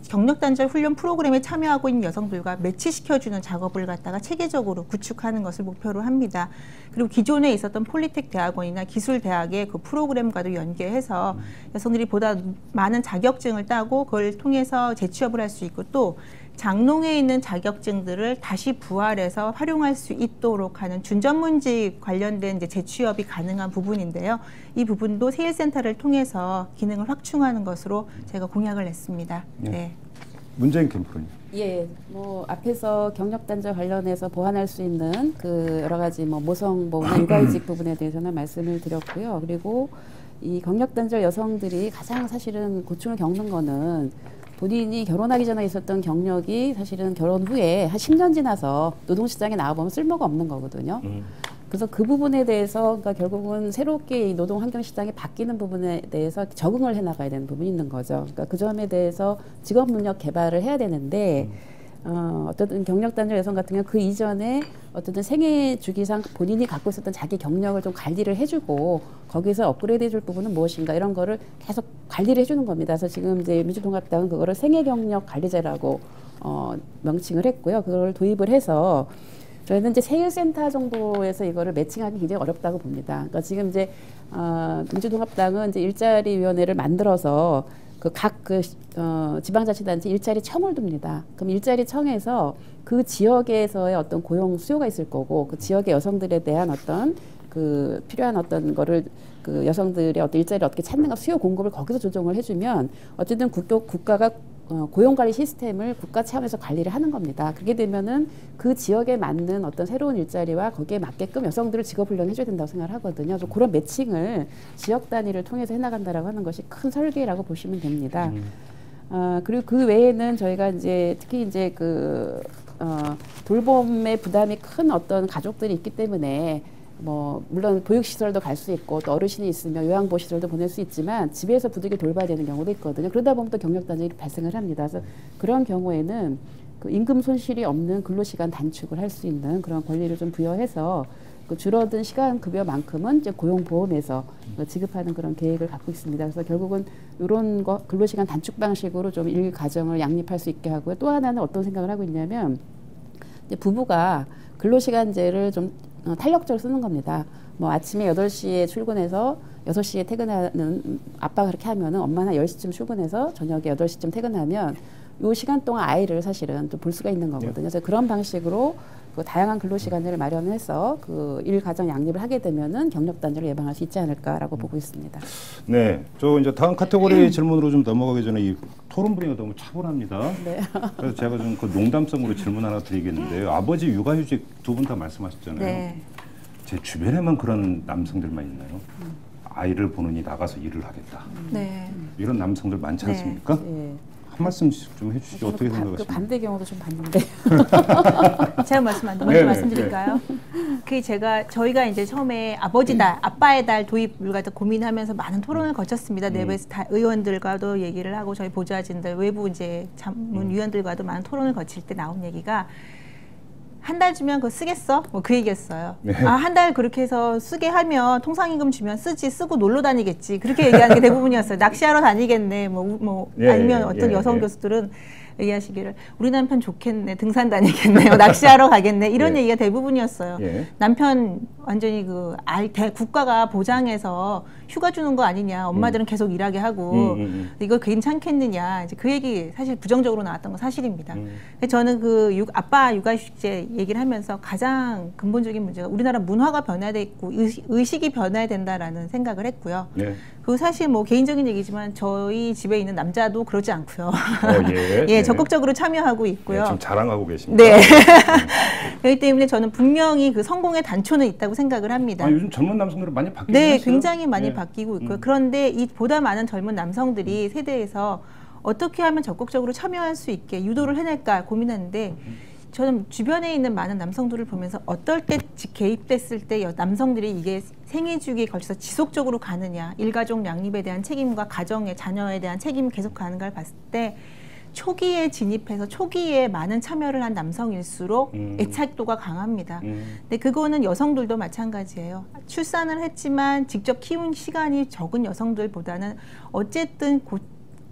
경력 단절 훈련 프로그램에 참여하고 있는 여성들과 매치시켜주는 작업을 갖다가 체계적으로 구축하는 것을 목표로 합니다. 그리고 기존에 있었던 폴리텍 대학원이나 기술 대학의 그 프로그램과도 연계해서 여성들이 보다 많은 자격증을 따고 그걸 통해서 재취업을 할 수 있고 또 장롱에 있는 자격증들을 다시 부활해서 활용할 수 있도록 하는 준전문직 관련된 이제 재취업이 가능한 부분인데요. 이 부분도 세일센터를 통해서 기능을 확충하는 것으로 제가 공약을 냈습니다. 네. 문재인 캠프님. 예, 뭐 앞에서 경력 단절 관련해서 보완할 수 있는 그 여러 가지 뭐 모성보호나 육아휴직 부분에 대해서는 말씀을 드렸고요. 그리고 이 경력 단절 여성들이 가장 사실은 고충을 겪는 거는 본인이 결혼하기 전에 있었던 경력이 사실은 결혼 후에 한 10년 지나서 노동시장에 나와보면 쓸모가 없는 거거든요. 그래서 그 부분에 대해서 그러니까 결국은 새롭게 이 노동 환경 시장이 바뀌는 부분에 대해서 적응을 해 나가야 되는 부분이 있는 거죠. 그러니까 그 점에 대해서 직업 능력 개발을 해야 되는데 어떤 경력 단절 여성 같은 경우 그 이전에 어떤 생애 주기상 본인이 갖고 있었던 자기 경력을 좀 관리를 해주고 거기서 업그레이드 해줄 부분은 무엇인가 이런 거를 계속 관리를 해주는 겁니다. 그래서 지금 이제 민주통합당은 그거를 생애 경력 관리제라고 명칭을 했고요. 그걸 도입을 해서 저희는 이제 세일센터 정도에서 이거를 매칭하기 굉장히 어렵다고 봅니다. 그러니까 지금 이제 민주통합당은 이제 일자리위원회를 만들어서 각 지방자치단체 일자리 청을 둡니다. 그럼 일자리 청에서 그 지역에서의 어떤 고용 수요가 있을 거고 그 지역의 여성들에 대한 어떤 그 필요한 어떤 거를 그 여성들의 어떤 일자리를 어떻게 찾는가 수요 공급을 거기서 조정을 해주면 어쨌든 국가가 고용관리 시스템을 국가 차원에서 관리를 하는 겁니다. 그렇게 되면은 그 지역에 맞는 어떤 새로운 일자리와 거기에 맞게끔 여성들을 직업훈련해 줘야 된다고 생각을 하거든요. 그래서 그런 매칭을 지역 단위를 통해서 해나간다라고 하는 것이 큰 설계라고 보시면 됩니다. 그리고 그 외에는 저희가 이제 특히 이제 돌봄의 부담이 큰 어떤 가족들이 있기 때문에 뭐 물론 보육시설도 갈 수 있고 또 어르신이 있으면 요양보시설도 보낼 수 있지만 집에서 부득이 돌봐야 되는 경우도 있거든요. 그러다 보면 또 경력단절이 발생을 합니다. 그래서 그런 경우에는 그 임금 손실이 없는 근로시간 단축을 할 수 있는 그런 권리를 좀 부여해서 그 줄어든 시간 급여만큼은 이제 고용보험에서 지급하는 그런 계획을 갖고 있습니다. 그래서 결국은 이런 거 근로시간 단축 방식으로 좀 일 가정을 양립할 수 있게 하고요. 또 하나는 어떤 생각을 하고 있냐면 이제 부부가 근로시간제를 좀 탄력적으로 쓰는 겁니다. 뭐 아침에 8시에 출근해서 6시에 퇴근하는 아빠가 그렇게 하면은 엄마는 10시쯤 출근해서 저녁에 8시쯤 퇴근하면 요 시간 동안 아이를 사실은 또 볼 수가 있는 거거든요. 그래서 그런 방식으로 그 다양한 근로시간을 마련해서 그 일 가정 양립을 하게 되면은 경력 단절을 예방할 수 있지 않을까라고 보고 있습니다. 네, 저 이제 다음 카테고리 질문으로 좀 넘어가기 전에 이 토론 분위기가 너무 차분합니다. 네. 그래서 제가 좀 그 농담성으로 질문 하나 드리겠는데요. 아버지 육아휴직 두 분 다 말씀하셨잖아요. 네. 제 주변에만 그런 남성들만 있나요? 아이를 보느니 나가서 일을 하겠다. 네. 이런 남성들 많지 네. 않습니까? 예. 한 말씀씩 좀 해주시죠. 어떻게 그 생각하십니까? 반대 경우도 좀 봤는데. 제가 먼저 말씀드릴까요? 그 저희가 이제 처음에 아빠의 달 도입을 갖다 고민하면서 많은 토론을 거쳤습니다. 내부에서 다 의원들과도 얘기를 하고 저희 보좌진들, 외부 이제 자문위원들과도 많은 토론을 거칠 때 나온 얘기가 한 달 주면 그거 쓰겠어? 뭐 그 얘기였어요. 네. 아, 한 달 그렇게 해서 쓰게 하면 통상임금 주면 쓰고 놀러 다니겠지. 그렇게 얘기하는 게 대부분이었어요. 낚시하러 다니겠네. 아니면 어떤 여성 교수들은 얘기하시기를 우리 남편 좋겠네. 등산 다니겠네. 낚시하러 가겠네. 이런 얘기가 대부분이었어요. 남편 완전히 국가가 보장해서 휴가 주는 거 아니냐. 엄마들은 계속 일하게 하고 이거 괜찮겠느냐. 이제 그 얘기 사실 부정적으로 나왔던 건 사실입니다. 저는 아빠 육아휴직제 얘기를 하면서 가장 근본적인 문제가 우리나라 문화가 변화돼 있고 의식이 변화해야 된다라는 생각을 했고요. 그리고 사실 뭐 개인적인 얘기지만 저희 집에 있는 남자도 그러지 않고요. 예, 적극적으로 참여하고 있고요. 지금 자랑하고 계십니다. 네. 그렇기 때문에 저는 분명히 그 성공의 단초는 있다고 생각을 합니다. 요즘 젊은 남성들은 많이 바뀌고 네, 있어요. 굉장히 많이 바뀌고 있고요. 그런데 이 보다 많은 젊은 남성들이 세대에서 어떻게 하면 적극적으로 참여할 수 있게 유도를 해낼까 고민하는데 저는 주변에 있는 많은 남성들을 보면서 어떨 때 개입됐을 때 남성들이 이게 생애 주기에 걸쳐서 지속적으로 가느냐, 일가족 양립에 대한 책임과 가정의 자녀에 대한 책임이 계속 가는가를 봤을 때 초기에 진입해서 초기에 많은 참여를 한 남성일수록 애착도가 강합니다. 근데 그거는 여성들도 마찬가지예요. 출산을 했지만 직접 키운 시간이 적은 여성들보다는 어쨌든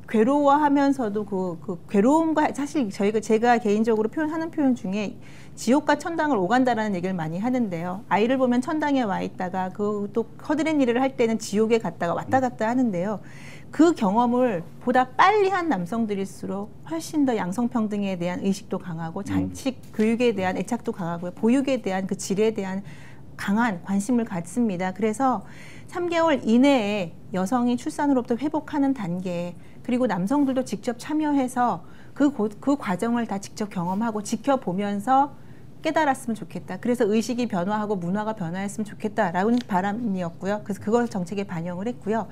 괴로워하면서도 그 괴로움과 사실 제가 개인적으로 표현하는 표현 중에 지옥과 천당을 오간다라는 얘기를 많이 하는데요. 아이를 보면 천당에 와 있다가 또 허드렛 일을 할 때는 지옥에 갔다가 왔다 갔다 하는데요. 그 경험을 보다 빨리 한 남성들일수록 훨씬 더 양성평등에 대한 의식도 강하고 잔치 교육에 대한 애착도 강하고요. 보육에 대한 그 질에 대한 강한 관심을 갖습니다. 그래서 3개월 이내에 여성이 출산으로부터 회복하는 단계 그리고 남성들도 직접 참여해서 그 과정을 다 직접 경험하고 지켜보면서 깨달았으면 좋겠다. 그래서 의식이 변화하고 문화가 변화했으면 좋겠다라는 바람이었고요. 그래서 그걸 정책에 반영을 했고요.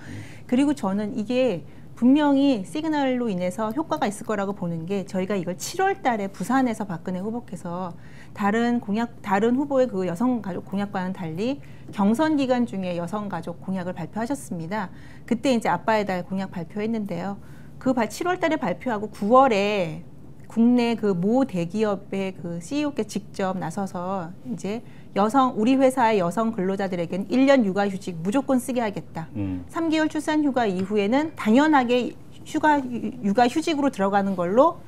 그리고 저는 이게 분명히 시그널로 인해서 효과가 있을 거라고 보는 게 저희가 이걸 7월 달에 부산에서 박근혜 후보께서 다른 후보의 그 여성가족 공약과는 달리 경선 기간 중에 여성가족 공약을 발표하셨습니다. 그때 이제 아빠의 달 공약 발표했는데요. 7월 달에 발표하고 9월에 국내 그 모 대기업의 그 CEO께 직접 나서서 이제 우리 회사의 여성 근로자들에게는 1년 육아휴직 무조건 쓰게 하겠다. 3개월 출산 휴가 이후에는 당연하게 육아휴직으로 들어가는 걸로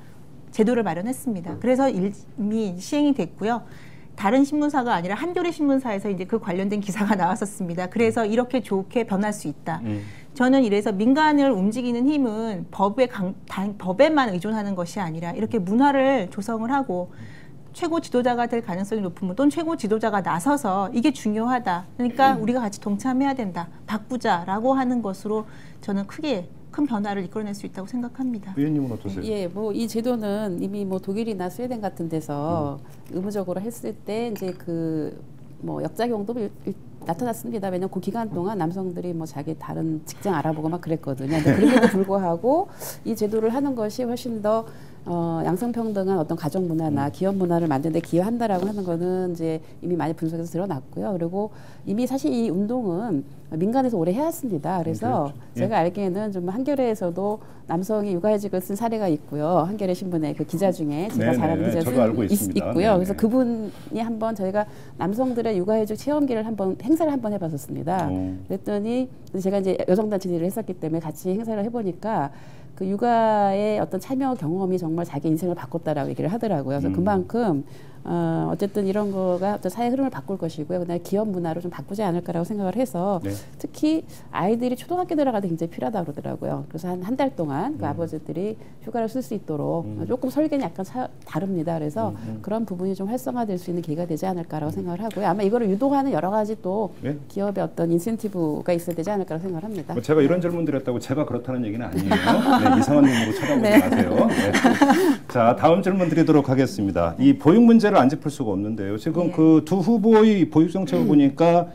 제도를 마련했습니다. 그래서 이미 시행이 됐고요. 다른 신문사가 아니라 한겨레 신문사에서 이제 그 관련된 기사가 나왔었습니다. 그래서 이렇게 좋게 변할 수 있다. 저는 이래서 민간을 움직이는 힘은 법에만 의존하는 것이 아니라 이렇게 문화를 조성을 하고 최고 지도자가 될 가능성이 높은 분 또는 최고 지도자가 나서서 이게 중요하다. 그러니까 우리가 같이 동참해야 된다. 바꾸자라고 하는 것으로 저는 큰 변화를 이끌어낼 수 있다고 생각합니다. 의원님은 어떠세요? 예, 뭐 이 제도는 이미 뭐 독일이나 스웨덴 같은 데서 의무적으로 했을 때 이제 그 뭐 역작용도 나타났습니다. 왜냐면 그 기간 동안 남성들이 뭐 자기 다른 직장 알아보고 막 그랬거든요. 근데 그럼에도 불구하고 이 제도를 하는 것이 훨씬 더 양성평등한 어떤 가정 문화나 기업 문화를 만드는 데 기여한다라고 하는 거는 이제 이미 많이 분석해서 드러났고요. 그리고 이미 사실 이 운동은 민간에서 오래 해왔습니다. 그래서 그렇죠. 예. 제가 알기에는 좀 한겨레에서도 남성이 육아휴직을 쓴 사례가 있고요. 한겨레 신문의 그 기자 중에 제가 잘 아는 기자 저도 알고 있습니다. 있고요. 네네. 그래서 그분이 한번 저희가 남성들의 육아휴직 체험기를 행사를 한번 해봤었습니다. 그랬더니 제가 이제 여성단체 일을 했었기 때문에 같이 행사를 해보니까 그 육아의 어떤 참여 경험이 정말 자기 인생을 바꿨다라고 얘기를 하더라고요. 그래서 그만큼 어쨌든 이런 거가 어떤 사회 흐름을 바꿀 것이고요. 그다음에 기업 문화로 좀 바꾸지 않을까라고 생각을 해서 네. 특히 아이들이 초등학교 들어갈 때 굉장히 필요하다고 그러더라고요. 그래서 한 달 동안 그 아버지들이 휴가를 쓸 수 있도록 조금 설계는 약간 다릅니다. 그래서 그런 부분이 좀 활성화될 수 있는 계기가 되지 않을까라고 생각을 하고요. 아마 이거를 유도하는 여러 가지 또 네. 기업의 어떤 인센티브가 있어야 되지 않을까라고 생각을 합니다. 뭐 제가 이런 질문 드렸다고 제가 그렇다는 얘기는 아니에요. 네, 이상한 눈으로 쳐다보지 마세요. 네. 자, 다음 질문 드리도록 하겠습니다. 이 보육 문제를 안 짚을 수가 없는데요. 지금 그 두 후보의 보육 정책을 보니까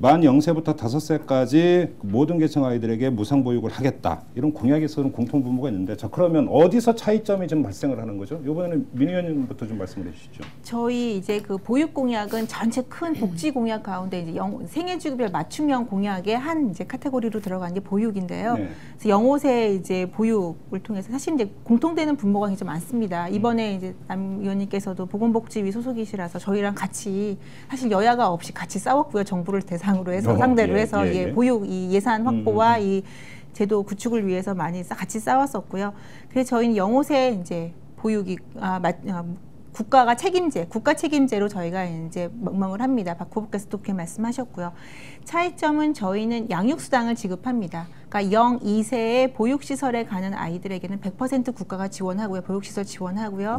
만 0세부터 5세까지 모든 계층 아이들에게 무상 보육을 하겠다. 이런 공약에서는 공통 분모가 있는데, 자, 그러면 어디서 차이점이 좀 발생을 하는 거죠? 이번에는 민 의원님부터 좀 말씀을 해주시죠. 저희 이제 그 보육 공약은 전체 큰 복지 공약 가운데 이제 생애주기별 맞춤형 공약의 한 이제 카테고리로 들어간 게 보육인데요. 네. 그래서 0~5세 이제 보육을 통해서 사실 이제 공통되는 분모가 굉장히 많습니다. 이번에 이제 남 의원님께서도 보건복지위 소속이시라서 저희랑 같이 사실 여야가 없이 같이 싸웠고요. 정부를 상으로 해서 상대로 해서 보육 이 예산 확보와 이 제도 구축을 위해서 많이 같이 싸웠었고요. 그래서 저희는 0~5세 이제 보육이 국가 책임제로 저희가 이제 명명을 합니다. 박 후보께서도 그렇게 말씀하셨고요. 차이점은 저희는 양육수당을 지급합니다. 그러니까 0~2세의 보육시설에 가는 아이들에게는 100% 국가가 지원하고요. 보육시설 지원하고요.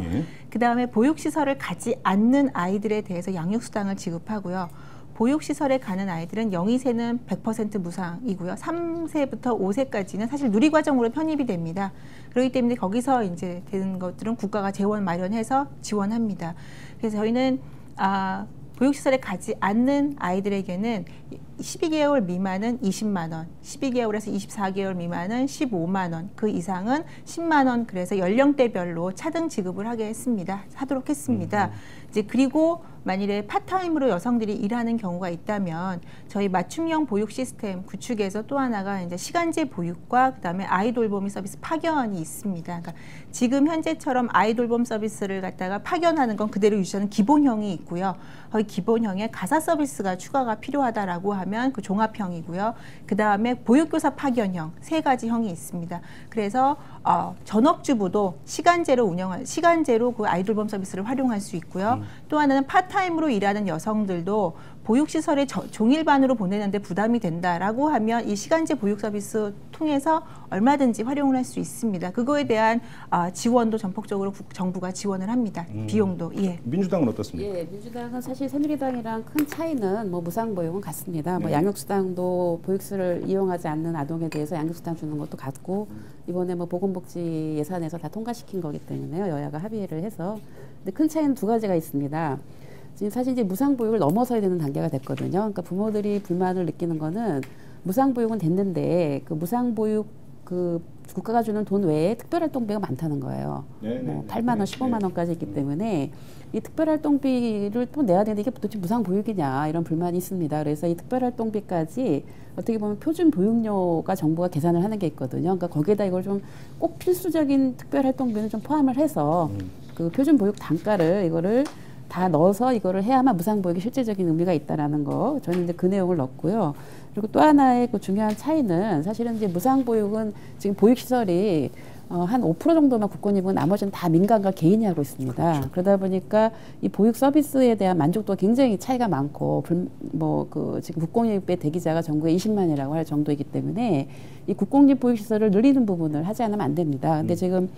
그다음에 보육시설을 가지 않는 아이들에 대해서 양육수당을 지급하고요. 보육시설에 가는 아이들은 0~2세는 100% 무상이고요. 3세부터 5세까지는 사실 누리과정으로 편입이 됩니다. 그렇기 때문에 거기서 이제 되는 것들은 국가가 재원 마련해서 지원합니다. 그래서 저희는 보육시설에 가지 않는 아이들에게는 12개월 미만은 20만 원, 12개월에서 24개월 미만은 15만 원, 그 이상은 10만 원. 그래서 연령대별로 차등 지급을 하도록 했습니다. 이제 그리고 만일에 파타임으로 여성들이 일하는 경우가 있다면 저희 맞춤형 보육 시스템 구축에서 또 하나가 이제 시간제 보육과 그다음에 아이돌봄 서비스 파견이 있습니다. 그러니까 지금 현재처럼 아이돌봄 서비스를 갖다가 파견하는 건 그대로 유지하는 기본형이 있고요. 거기 기본형에 가사 서비스가 추가가 필요하다라고 하면 그 종합형이고요. 그다음에 보육교사 파견형 3가지 형이 있습니다. 그래서 전업주부도 시간제로 그 아이돌봄 서비스를 활용할 수 있고요. 또 하나는 파타임으로 일하는 여성들도 보육시설에 종일반으로 보내는데 부담이 된다라고 하면 이 시간제 보육 서비스 통해서 얼마든지 활용을 할 수 있습니다. 그거에 대한 지원도 전폭적으로 정부가 지원을 합니다. 비용도. 예. 민주당은 어떻습니까? 예, 민주당은 사실 새누리당이랑 큰 차이는 뭐 무상보육은 같습니다. 뭐 양육수당도 보육시설을 이용하지 않는 아동에 대해서 양육수당 주는 것도 같고 이번에 뭐 보건복지 예산에서 다 통과시킨 거기 때문에요. 여야가 합의를 해서. 근데 큰 차이는 2가지가 있습니다. 지금 사실 이제 무상보육을 넘어서야 되는 단계가 됐거든요. 그러니까 부모들이 불만을 느끼는 거는 무상보육은 됐는데 그 무상보육 그 국가가 주는 돈 외에 특별활동비가 많다는 거예요. 뭐 8만 원, 15만 원까지 있기 때문에 이 특별활동비를 또 내야 되는데 이게 도대체 무상보육이냐 이런 불만이 있습니다. 그래서 이 특별활동비까지 어떻게 보면 표준보육료가 정부가 계산을 하는 게 있거든요. 그러니까 거기에다 이걸 좀 꼭 필수적인 특별활동비는 좀 포함을 해서 그 표준보육 단가를 이거를 다 넣어서 이거를 해야만 무상보육이 실질적인 의미가 있다라는 거 저는 이제 그 내용을 넣었고요. 그리고 또 하나의 그 중요한 차이는 사실은 이제 무상보육은 지금 보육시설이 한 5% 정도만 국공립이고 나머지는 다 민간과 개인이 하고 있습니다. 그렇죠. 그러다 보니까 이 보육 서비스에 대한 만족도가 굉장히 차이가 많고 지금 국공립의 대기자가 전국에 20만이라고 할 정도이기 때문에 이 국공립 보육시설을 늘리는 부분을 하지 않으면 안 됩니다. 근데 지금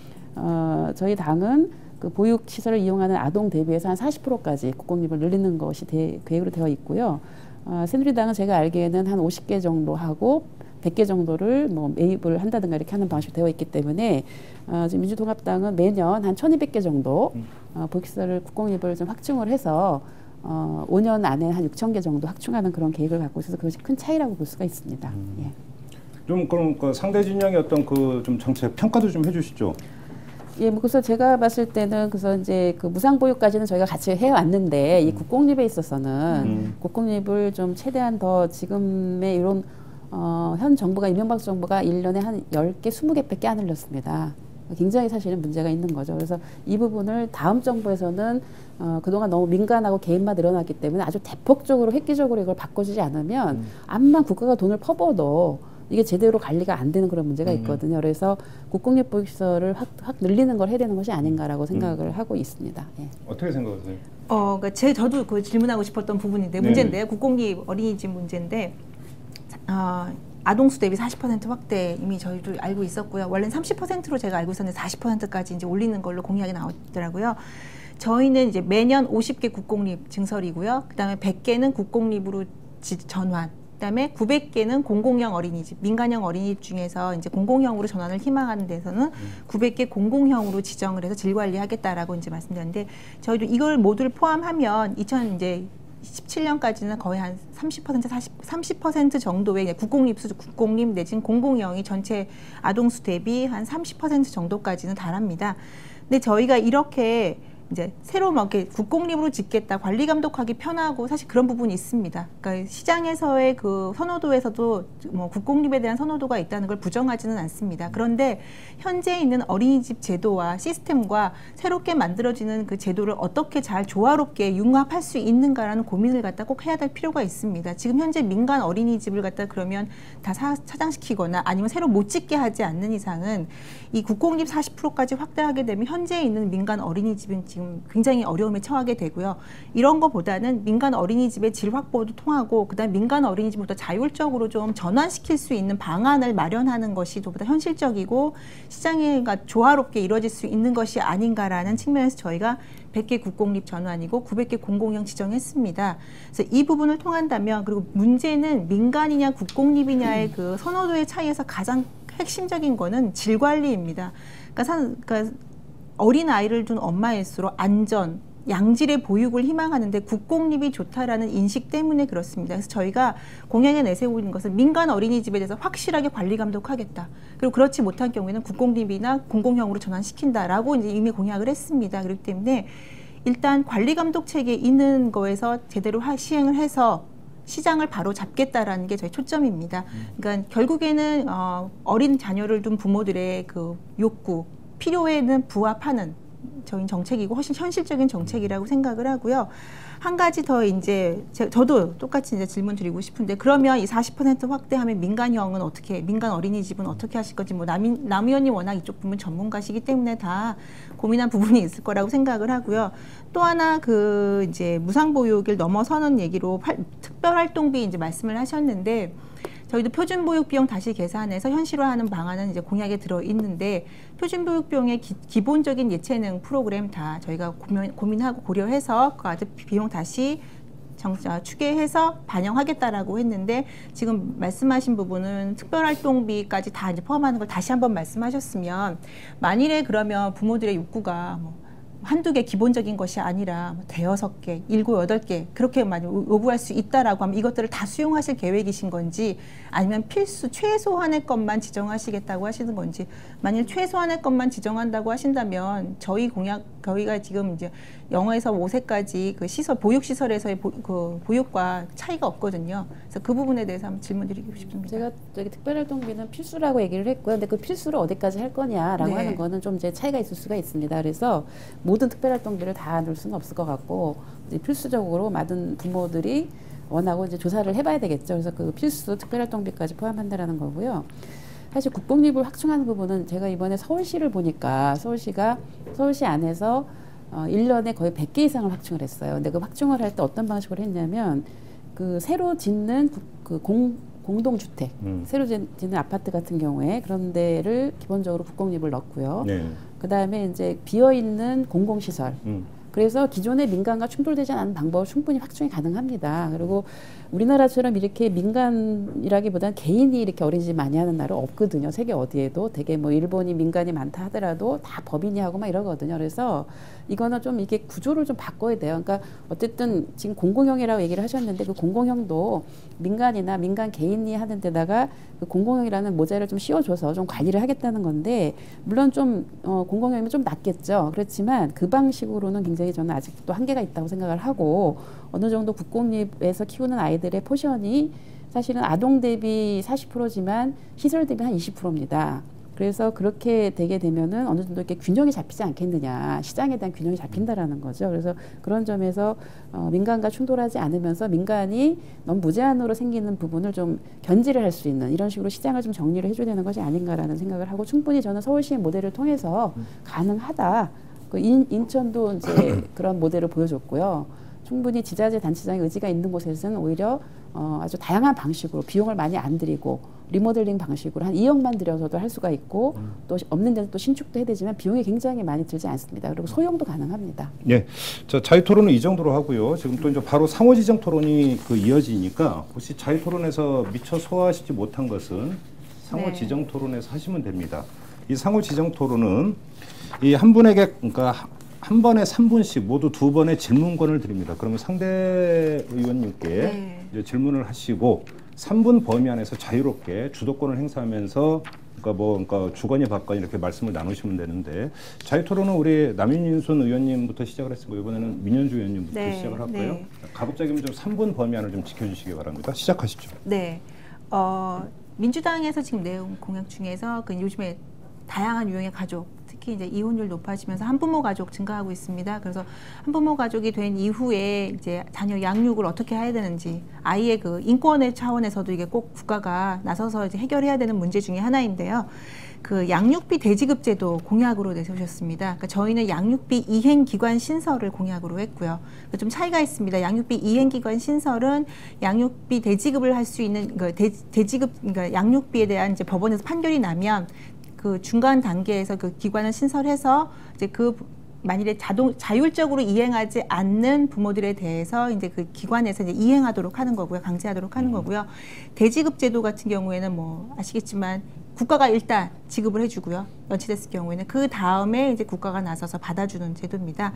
저희 당은 그 보육시설을 이용하는 아동 대비해서 한 40%까지 국공립을 늘리는 것이 계획으로 되어 있고요. 새누리당은 제가 알기에는 한 50개 정도 하고 100개 정도를 뭐 매입을 한다든가 이렇게 하는 방식이 되어 있기 때문에 지금 민주통합당은 매년 한 1,200개 정도 보육시설을 국공립을 좀 확충을 해서 5년 안에 한 6,000개 정도 확충하는 그런 계획을 갖고 있어서 그것이 큰 차이라고 볼 수가 있습니다. 예. 좀 그럼 그 상대 진영의 어떤 그 좀 정책 평가도 좀 해주시죠. 예, 뭐 그래서 제가 봤을 때는 그래서 이제 그 무상보육까지는 저희가 같이 해왔는데 이 국공립에 있어서는 국공립을 좀 최대한 더 지금의 이런 현 정부가 이명박 정부가 1년에 한 10개, 20개밖에 안 늘렸습니다. 굉장히 사실은 문제가 있는 거죠. 그래서 이 부분을 다음 정부에서는 그동안 너무 민간하고 개인만 늘어났기 때문에 아주 대폭적으로 획기적으로 이걸 바꿔주지 않으면 암만 국가가 돈을 퍼부어도 이게 제대로 관리가 안 되는 그런 문제가 있거든요. 그래서 국공립 보육시설을 확 늘리는 걸 해야 되는 것이 아닌가라고 생각을 하고 있습니다. 예. 어떻게 생각하세요? 그러니까 저도 그 질문하고 싶었던 부분인데 문제인데요. 국공립 어린이집 문제인데 아동수 대비 40% 확대 이미 저희도 알고 있었고요. 원래는 30%로 제가 알고 있었는데 40%까지 이제 올리는 걸로 공약이 나왔더라고요. 저희는 이제 매년 50개 국공립 증설이고요. 그다음에 100개는 국공립으로 전환. 그다음에 900개는 공공형 어린이집, 민간형 어린이집 중에서 이제 공공형으로 전환을 희망하는 데서는 900개 공공형으로 지정을 해서 질 관리하겠다라고 이제 말씀드렸는데 저희도 이걸 모두를 포함하면 2017년까지는 거의 한 30% 정도의 국공립 내지는 공공형이 전체 아동수 대비 한 30% 정도까지는 달합니다. 근데 저희가 이렇게 이제 새로 막 이렇게 국공립으로 짓겠다, 관리 감독하기 편하고 사실 그런 부분이 있습니다. 그러니까 시장에서의 그 선호도에서도 뭐 국공립에 대한 선호도가 있다는 걸 부정하지는 않습니다. 그런데 현재 있는 어린이집 제도와 시스템과 새롭게 만들어지는 그 제도를 어떻게 잘 조화롭게 융합할 수 있는가라는 고민을 갖다 꼭 해야 될 필요가 있습니다. 지금 현재 민간 어린이집을 갖다 그러면 다 차장시키거나 아니면 새로 못 짓게 하지 않는 이상은 이 국공립 40%까지 확대하게 되면 현재 있는 민간 어린이집은 지금 굉장히 어려움에 처하게 되고요. 이런 것보다는 민간 어린이집의 질 확보도 통하고 그다음 민간 어린이집부터 자율적으로 좀 전환시킬 수 있는 방안을 마련하는 것이 보다 현실적이고 시장에 조화롭게 이루어질 수 있는 것이 아닌가라는 측면에서 저희가 100개 국공립 전환이고 900개 공공형 지정했습니다. 그래서 이 부분을 통한다면 그리고 문제는 민간이냐 국공립이냐의 그 선호도의 차이에서 가장 핵심적인 거는 질 관리입니다. 그러니까 어린 아이를 둔 엄마일수록 안전, 양질의 보육을 희망하는데 국공립이 좋다라는 인식 때문에 그렇습니다. 그래서 저희가 공약에 내세우고 있는 것은 민간 어린이집에 대해서 확실하게 관리 감독하겠다. 그리고 그렇지 못한 경우에는 국공립이나 공공형으로 전환시킨다라고 이제 이미 공약을 했습니다. 그렇기 때문에 일단 관리 감독 체계 있는 거에서 제대로 시행을 해서 시장을 바로 잡겠다라는 게 저희 초점입니다. 그러니까 결국에는 어린 자녀를 둔 부모들의 그 욕구, 필요에는 부합하는 저희 정책이고 훨씬 현실적인 정책이라고 생각을 하고요. 한 가지 더 이제 저도 똑같이 이제 질문 드리고 싶은데 그러면 이 40% 확대하면 민간형은 어떻게, 민간 어린이집은 어떻게 하실 건지 뭐 남 의원님 워낙 이쪽 부분 전문가시기 때문에 다 고민한 부분이 있을 거라고 생각을 하고요. 또 하나 그 이제 무상보육을 넘어서는 얘기로 특별활동비 이제 말씀을 하셨는데. 저희도 표준보육 비용 다시 계산해서 현실화하는 방안은 이제 공약에 들어 있는데 표준보육 비용의 기본적인 예체능 프로그램 다 저희가 고민하고 고려해서 그 아주 비용 다시 추계해서 반영하겠다라고 했는데 지금 말씀하신 부분은 특별활동비까지 다 이제 포함하는 걸 다시 한번 말씀하셨으면 만일에 그러면 부모들의 욕구가 뭐 한두 개 기본적인 것이 아니라 대여섯 개, 7, 8개 그렇게 많이 요구할 수 있다라고 하면 이것들을 다 수용하실 계획이신 건지 아니면 필수 최소한의 것만 지정하시겠다고 하시는 건지 만일 최소한의 것만 지정한다고 하신다면 저희가 지금 이제 0에서 5세까지 그 보육시설에서의 보육과 차이가 없거든요. 그래서 그 부분에 대해서 한번 질문드리고 싶습니다. 제가 저기 특별활동비는 필수라고 얘기를 했고요. 근데 그 필수를 어디까지 할 거냐라고 네. 하는 거는 좀 이제 차이가 있을 수가 있습니다. 그래서 모든 특별활동비를 다 넣을 수는 없을 것 같고 이제 필수적으로 많은 부모들이 원하고 이제 조사를 해봐야 되겠죠. 그래서 그 필수 특별활동비까지 포함한다라는 거고요. 사실 국공립을 확충하는 부분은 제가 이번에 서울시를 보니까 서울시 안에서 1년에 거의 100개 이상을 확충을 했어요. 근데 그 확충을 할 때 어떤 방식으로 했냐면 그 새로 짓는 공동주택, 새로 짓는 아파트 같은 경우에 그런 데를 기본적으로 국공립을 넣고요. 네. 그다음에 이제 비어 있는 공공시설. 그래서 기존의 민간과 충돌되지 않는 방법을 충분히 확충이 가능합니다. 그리고 우리나라처럼 이렇게 민간이라기보다는 개인이 이렇게 어린이집 많이 하는 나라 없거든요. 세계 어디에도. 되게 뭐 일본이 민간이 많다 하더라도 다 법인이 하고 막 이러거든요. 그래서 이거는 좀 이게 구조를 좀 바꿔야 돼요. 그러니까 어쨌든 지금 공공형이라고 얘기를 하셨는데 그 공공형도 민간이나 민간 개인이 하는 데다가 그 공공형이라는 모자를 좀 씌워줘서 좀 관리를 하겠다는 건데 물론 좀 공공형이면 좀 낫겠죠. 그렇지만 그 방식으로는 굉장히 저는 아직도 한계가 있다고 생각을 하고 어느 정도 국공립에서 키우는 아이들의 포션이 사실은 아동 대비 40%지만 시설 대비 한 20%입니다. 그래서 그렇게 되게 되면은 어느 정도 이렇게 균형이 잡히지 않겠느냐, 시장에 대한 균형이 잡힌다라는 거죠. 그래서 그런 점에서 민간과 충돌하지 않으면서 민간이 너무 무제한으로 생기는 부분을 좀 견지를 할 수 있는 이런 식으로 시장을 좀 정리를 해줘야 되는 것이 아닌가라는 생각을 하고 충분히 저는 서울시의 모델을 통해서 가능하다. 그 인천도 이제 그런 모델을 보여줬고요. 충분히 지자체 단체장의 의지가 있는 곳에서는 오히려 아주 다양한 방식으로 비용을 많이 안 들이고 리모델링 방식으로 한 2억만 들여서도 할 수가 있고 또 없는 데는 또 신축도 해야 되지만 비용이 굉장히 많이 들지 않습니다. 그리고 소형도 가능합니다. 예, 자 자유 토론은 이 정도로 하고요. 지금 또 이제 바로 상호 지정 토론이 이어지니까 혹시 자유 토론에서 미처 소화하시지 못한 것은 상호 지정 토론에서 하시면 됩니다. 이 상호 지정 토론은 이 한 분에게 그러니까 한 번에 3분씩 모두 2번의 질문권을 드립니다. 그러면 상대 의원님께 이제 질문을 하시고 3분 범위 안에서 자유롭게 주도권을 행사하면서 그러니까 주거니 받거니 이렇게 말씀을 나누시면 되는데 자유토론은 우리 남윤순 의원님부터 시작을 했고 이번에는 민현주 의원님부터 시작을 할까요? 가급적이면 좀 3분 범위 안을 좀 지켜주시기 바랍니다. 시작하시죠. 네, 민주당에서 지금 내용 공약 중에서 그 요즘에 다양한 유형의 가족, 특히 이제 이혼율 높아지면서 한부모 가족 증가하고 있습니다. 그래서 한부모 가족이 된 이후에 이제 자녀 양육을 어떻게 해야 되는지 아이의 그 인권의 차원에서도 이게 꼭 국가가 나서서 이제 해결해야 되는 문제 중에 하나인데요. 그 양육비 대지급 제도 공약으로 내세우셨습니다. 그러니까 저희는 양육비 이행기관 신설을 공약으로 했고요. 좀 차이가 있습니다. 양육비 이행기관 신설은 양육비 대지급을 할 수 있는 대지급 그러니까 양육비에 대한 이제 법원에서 판결이 나면 그 중간 단계에서 그 기관을 신설해서 이제 그 만일에 자율적으로 이행하지 않는 부모들에 대해서 이제 그 기관에서 이제 이행하도록 하는 거고요. 강제하도록 하는 거고요. 대지급 제도 같은 경우에는 뭐 아시겠지만 국가가 일단 지급을 해주고요. 연체됐을 경우에는 그 다음에 이제 국가가 나서서 받아주는 제도입니다.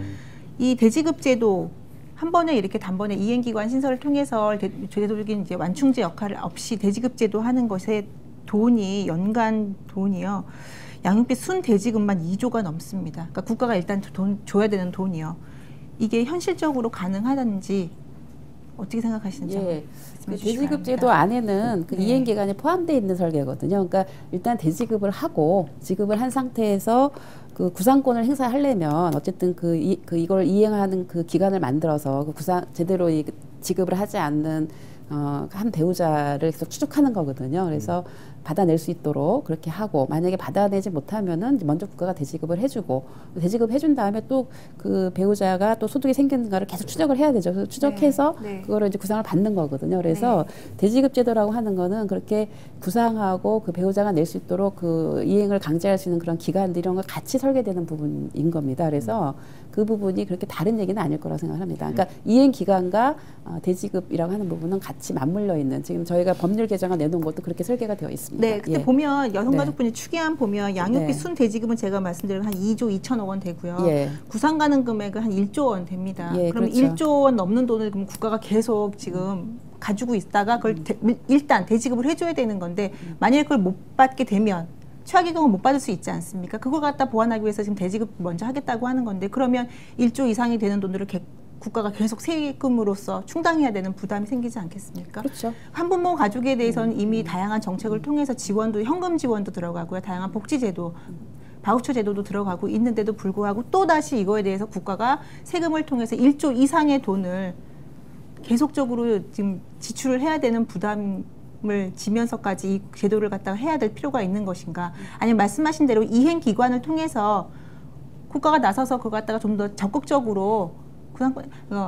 이 대지급 제도 한 번에 이렇게 단번에 이행기관 신설을 통해서 제도적인 이제 완충제 역할을 없이 대지급 제도 하는 것에 돈이 연간 돈이요. 양육비 순 대지급만 2조가 넘습니다. 그러니까 국가가 일단 돈 줘야 되는 돈이요. 이게 현실적으로 가능하다는지 어떻게 생각하시는지. 예. 그 대지급 제도 안에는 그 이행기간이 포함되어 있는 설계거든요. 그러니까 일단 대지급을 하고 지급을 한 상태에서 그 구상권을 행사하려면 어쨌든 이걸 이행하는 그 기간을 만들어서 그 제대로 지급을 하지 않는 한 배우자를 계속 추적하는 거거든요. 그래서 받아낼 수 있도록 그렇게 하고 만약에 받아내지 못하면은 먼저 국가가 대지급을 해주고 대지급 해준 다음에 또 그 배우자가 또 소득이 생기는가를 계속 추적을 해야 되죠. 그래서 추적해서 그거를 이제 구상을 받는 거거든요. 그래서 대지급 제도라고 하는 거는 그렇게 구상하고 그 배우자가 낼 수 있도록 그 이행을 강제할 수 있는 그런 기관들 이런 걸 같이 설계되는 부분인 겁니다. 그래서 그 부분이 그렇게 다른 얘기는 아닐 거라고 생각합니다. 그러니까 이행 기간과 대지급이라고 하는 부분은 같이 맞물려 있는 지금 저희가 법률 개정안 내놓은 것도 그렇게 설계가 되어 있습니다. 네, 근데 보면 여성가족분이 추계안 보면 양육비 순 대지급은 제가 말씀드린 한 2조 2천억 원 되고요. 구상 가능 금액은 한 1조 원 됩니다. 그럼 그렇죠. 1조 원 넘는 돈을 그럼 국가가 계속 지금 가지고 있다가 그걸 일단 대지급을 해줘야 되는 건데 만약에 그걸 못 받게 되면 최악의 경우 못 받을 수 있지 않습니까? 그걸 갖다 보완하기 위해서 지금 대지급 먼저 하겠다고 하는 건데 그러면 1조 이상이 되는 돈들을 국가가 계속 세금으로서 충당해야 되는 부담이 생기지 않겠습니까? 그렇죠. 한부모 가족에 대해서는 이미 다양한 정책을 통해서 지원도 현금 지원도 들어가고요. 다양한 복지제도 바우처 제도도 들어가고 있는데도 불구하고 또다시 이거에 대해서 국가가 세금을 통해서 1조 이상의 돈을 계속적으로 지금 지출을 해야 되는 부담을 지면서까지 이 제도를 갖다가 해야 될 필요가 있는 것인가? 아니면 말씀하신 대로 이행 기관을 통해서 국가가 나서서 그걸 갖다가 좀 더 적극적으로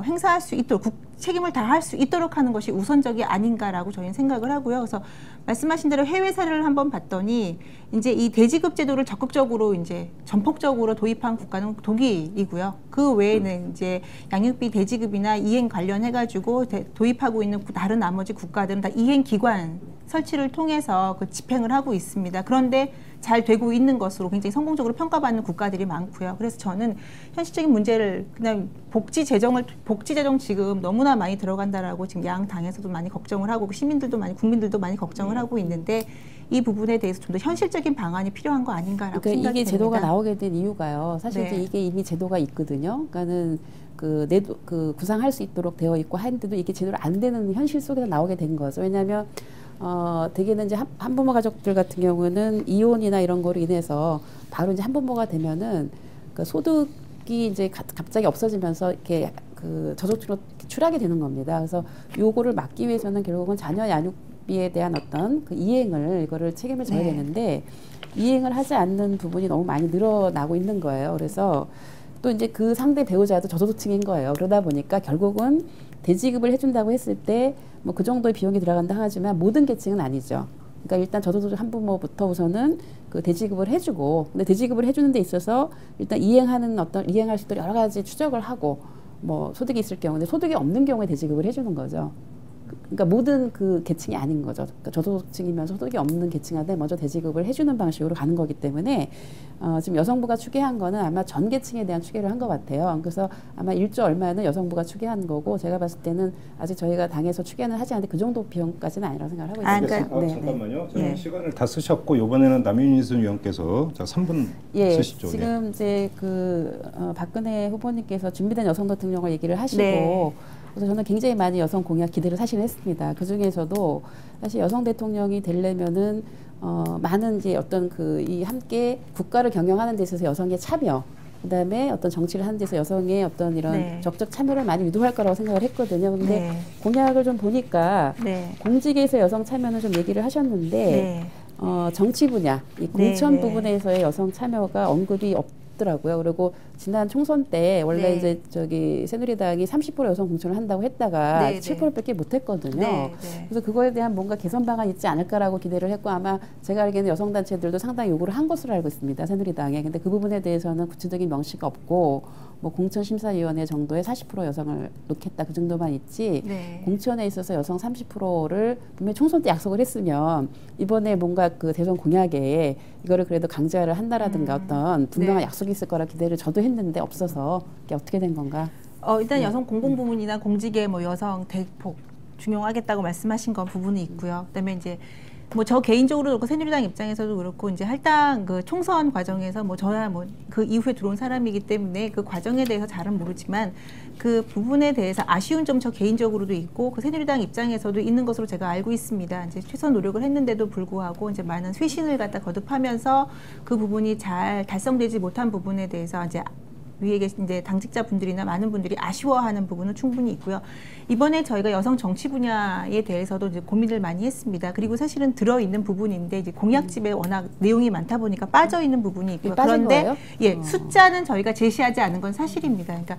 행사할 수 있도록 책임을 다할 수 있도록 하는 것이 우선적이 아닌가라고 저희는 생각을 하고요. 그래서 말씀하신 대로 해외 사례를 한번 봤더니 이제 이 대지급 제도를 적극적으로 이제 전폭적으로 도입한 국가는 독일이고요. 그 외에는 이제 양육비 대지급이나 이행 관련해 가지고 도입하고 있는 다른 나머지 국가들은 다 이행 기관 설치를 통해서 그 집행을 하고 있습니다. 그런데 잘 되고 있는 것으로 굉장히 성공적으로 평가받는 국가들이 많고요. 그래서 저는 현실적인 문제를 그냥 복지 재정 지금 너무나 많이 들어간다라고 지금 양 당에서도 많이 걱정을 하고 시민들도 많이 국민들도 많이 걱정을 하고 있는데 이 부분에 대해서 좀 더 현실적인 방안이 필요한 거 아닌가라고 그러니까 생각이 이게 됩니다. 제도가 나오게 된 이유가요. 사실 네. 이제 이게 이미 제도가 있거든요. 그러니까는 그 구상할 수 있도록 되어 있고 하는데도 이게 제대로 안 되는 현실 속에서 나오게 된 거죠. 왜냐하면 대개는 이제 한부모 가족들 같은 경우는 이혼이나 이런 거로 인해서 바로 이제 한부모가 되면은 그 소득이 이제 갑자기 없어지면서 이렇게 그 저소득으로 추락이 되는 겁니다. 그래서 요거를 막기 위해서는 결국은 자녀 양육비에 대한 어떤 그 이거를 책임을 져야 네. 되는데 이행을 하지 않는 부분이 너무 많이 늘어나고 있는 거예요. 그래서 또 이제 그 상대 배우자도 저소득층인 거예요. 그러다 보니까 결국은 대지급을 해준다고 했을 때 뭐 그 정도의 비용이 들어간다 하지만 모든 계층은 아니죠. 그러니까 일단 저소득 한부모부터 우선은 그 대지급을 해주고, 근데 대지급을 해주는 데 있어서 일단 이행할 수 있도록 여러 가지 추적을 하고, 뭐 소득이 있을 경우, 근데 소득이 없는 경우에 대지급을 해주는 거죠. 그러니까 모든 그 계층이 아닌 거죠. 그러니까 저소득층이면서 소득이 없는 계층한테 먼저 대지급을 해주는 방식으로 가는 거기 때문에 지금 여성부가 추계한 거는 아마 전 계층에 대한 추계를 한 것 같아요. 그래서 아마 1조 얼마는 여성부가 추계한 거고 제가 봤을 때는 아직 저희가 당에서 추계는 하지 않는데 그 정도 비용까지는 아니라고 생각을 하고 있습니다. 그러니까, 잠깐만요. 네. 시간을 다 쓰셨고 이번에는 남윤희순 위원께서 3분 쓰시죠. 지금 이제 박근혜 후보님께서 준비된 여성 대통령을 얘기를 하시고 네. 그래서 저는 굉장히 많이 여성 공약 기대를 사실 했습니다. 그 중에서도 사실 여성 대통령이 되려면은 많은 이제 어떤 이 함께 국가를 경영하는 데 있어서 여성의 참여, 그다음에 어떤 정치를 하는 데서 여성의 어떤 이런 네. 적극 참여를 많이 유도할 거라고 생각을 했거든요. 근데 네. 공약을 좀 보니까 네. 공직에서 여성 참여는 좀 얘기를 하셨는데 네. 정치 분야, 이 공천 네. 부분에서의 여성 참여가 언급이 없더라고요. 그리고 지난 총선 때 원래 네. 이제 새누리당이 30% 여성 공천을 한다고 했다가 네, 7%밖에 못했거든요. 네, 네. 그래서 그거에 대한 뭔가 개선 방안이 있지 않을까라고 기대를 했고 아마 제가 알기에는 여성 단체들도 상당히 요구를 한 것으로 알고 있습니다. 새누리당에. 근데 그 부분에 대해서는 구체적인 명시가 없고 뭐 공천심사위원회 정도에 40% 여성을 놓겠다 그 정도만 있지 네. 공천에 있어서 여성 30%를 분명히 총선 때 약속을 했으면 이번에 뭔가 그 대선 공약에 이거를 그래도 강제를 한다라든가 어떤 분명한 네. 약속이 있을 거라 기대를 저도 했는데 없어서 이게 어떻게 된 건가? 일단 여성 공공 부문이나 공직에 뭐 여성 대폭 중용하겠다고 말씀하신 건 부분이 있고요. 그다음에 이제 뭐 저 개인적으로 그렇고 새누리당 입장에서도 그렇고 이제 할당 그 총선 과정에서 뭐 저야 뭐 그 이후에 들어온 사람이기 때문에 그 과정에 대해서 잘은 모르지만 그 부분에 대해서 아쉬운 점 저 개인적으로도 있고 그 새누리당 입장에서도 있는 것으로 제가 알고 있습니다. 이제 최선 노력을 했는데도 불구하고 이제 많은 쇄신을 갖다 거듭하면서 그 부분이 잘 달성되지 못한 부분에 대해서 이제 위에 계신 이제 당직자 분들이나 많은 분들이 아쉬워하는 부분은 충분히 있고요. 이번에 저희가 여성 정치 분야에 대해서도 이제 고민을 많이 했습니다. 그리고 사실은 들어있는 부분인데 이제 공약집에 워낙 내용이 많다 보니까 빠져 있는 부분이 있고요. 빠진 그런데 거예요? 숫자는 저희가 제시하지 않은 건 사실입니다. 그러니까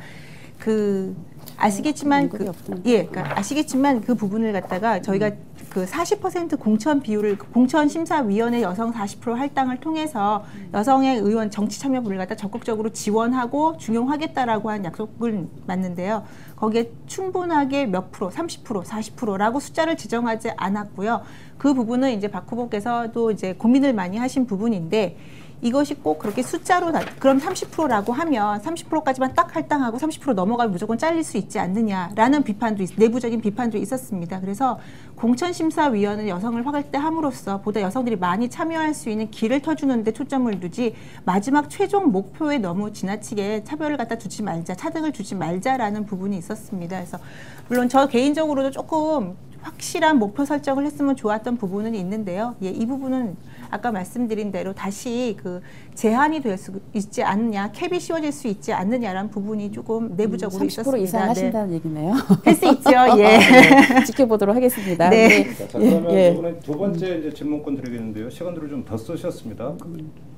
아시겠지만 그러니까 아시겠지만 그 부분을 갖다가 저희가 그 40% 공천 비율을 공천심사위원회 여성 40% 할당을 통해서 여성의 의원 정치 참여분을 갖다 적극적으로 지원하고 중용하겠다라고 한 약속을 맞는데요. 거기에 충분하게 몇 프로, 30%, 40%라고 숫자를 지정하지 않았고요. 그 부분은 이제 박 후보께서도 이제 고민을 많이 하신 부분인데 이것이 꼭 그렇게 숫자로 그럼 30%라고 하면 30%까지만 딱 할당하고 30% 넘어가면 무조건 잘릴 수 있지 않느냐라는 비판도 내부적인 비판도 있었습니다. 그래서 공천심사위원회 여성을 확대함으로써 보다 여성들이 많이 참여할 수 있는 길을 터주는 데 초점을 두지 마지막 최종 목표에 너무 지나치게 차별을 갖다 두지 말자, 차등을 주지 말자라는 부분이 있었습니다. 그래서 물론 저 개인적으로도 조금 확실한 목표 설정을 했으면 좋았던 부분은 있는데요. 이 부분은 아까 말씀드린 대로 다시 그 제한이 될 수 있지 않느냐, 캡이 씌워질 수 있지 않느냐라는 부분이 조금 내부적으로 30% 있었습니다. 이상 하신다는 얘기네요. 할 수 있죠. 예. 네, 지켜보도록 하겠습니다. 네. 자, 그러면 이번에 두 번째 이제 질문권 드리겠는데요. 시간들을 좀 더 쓰셨습니다.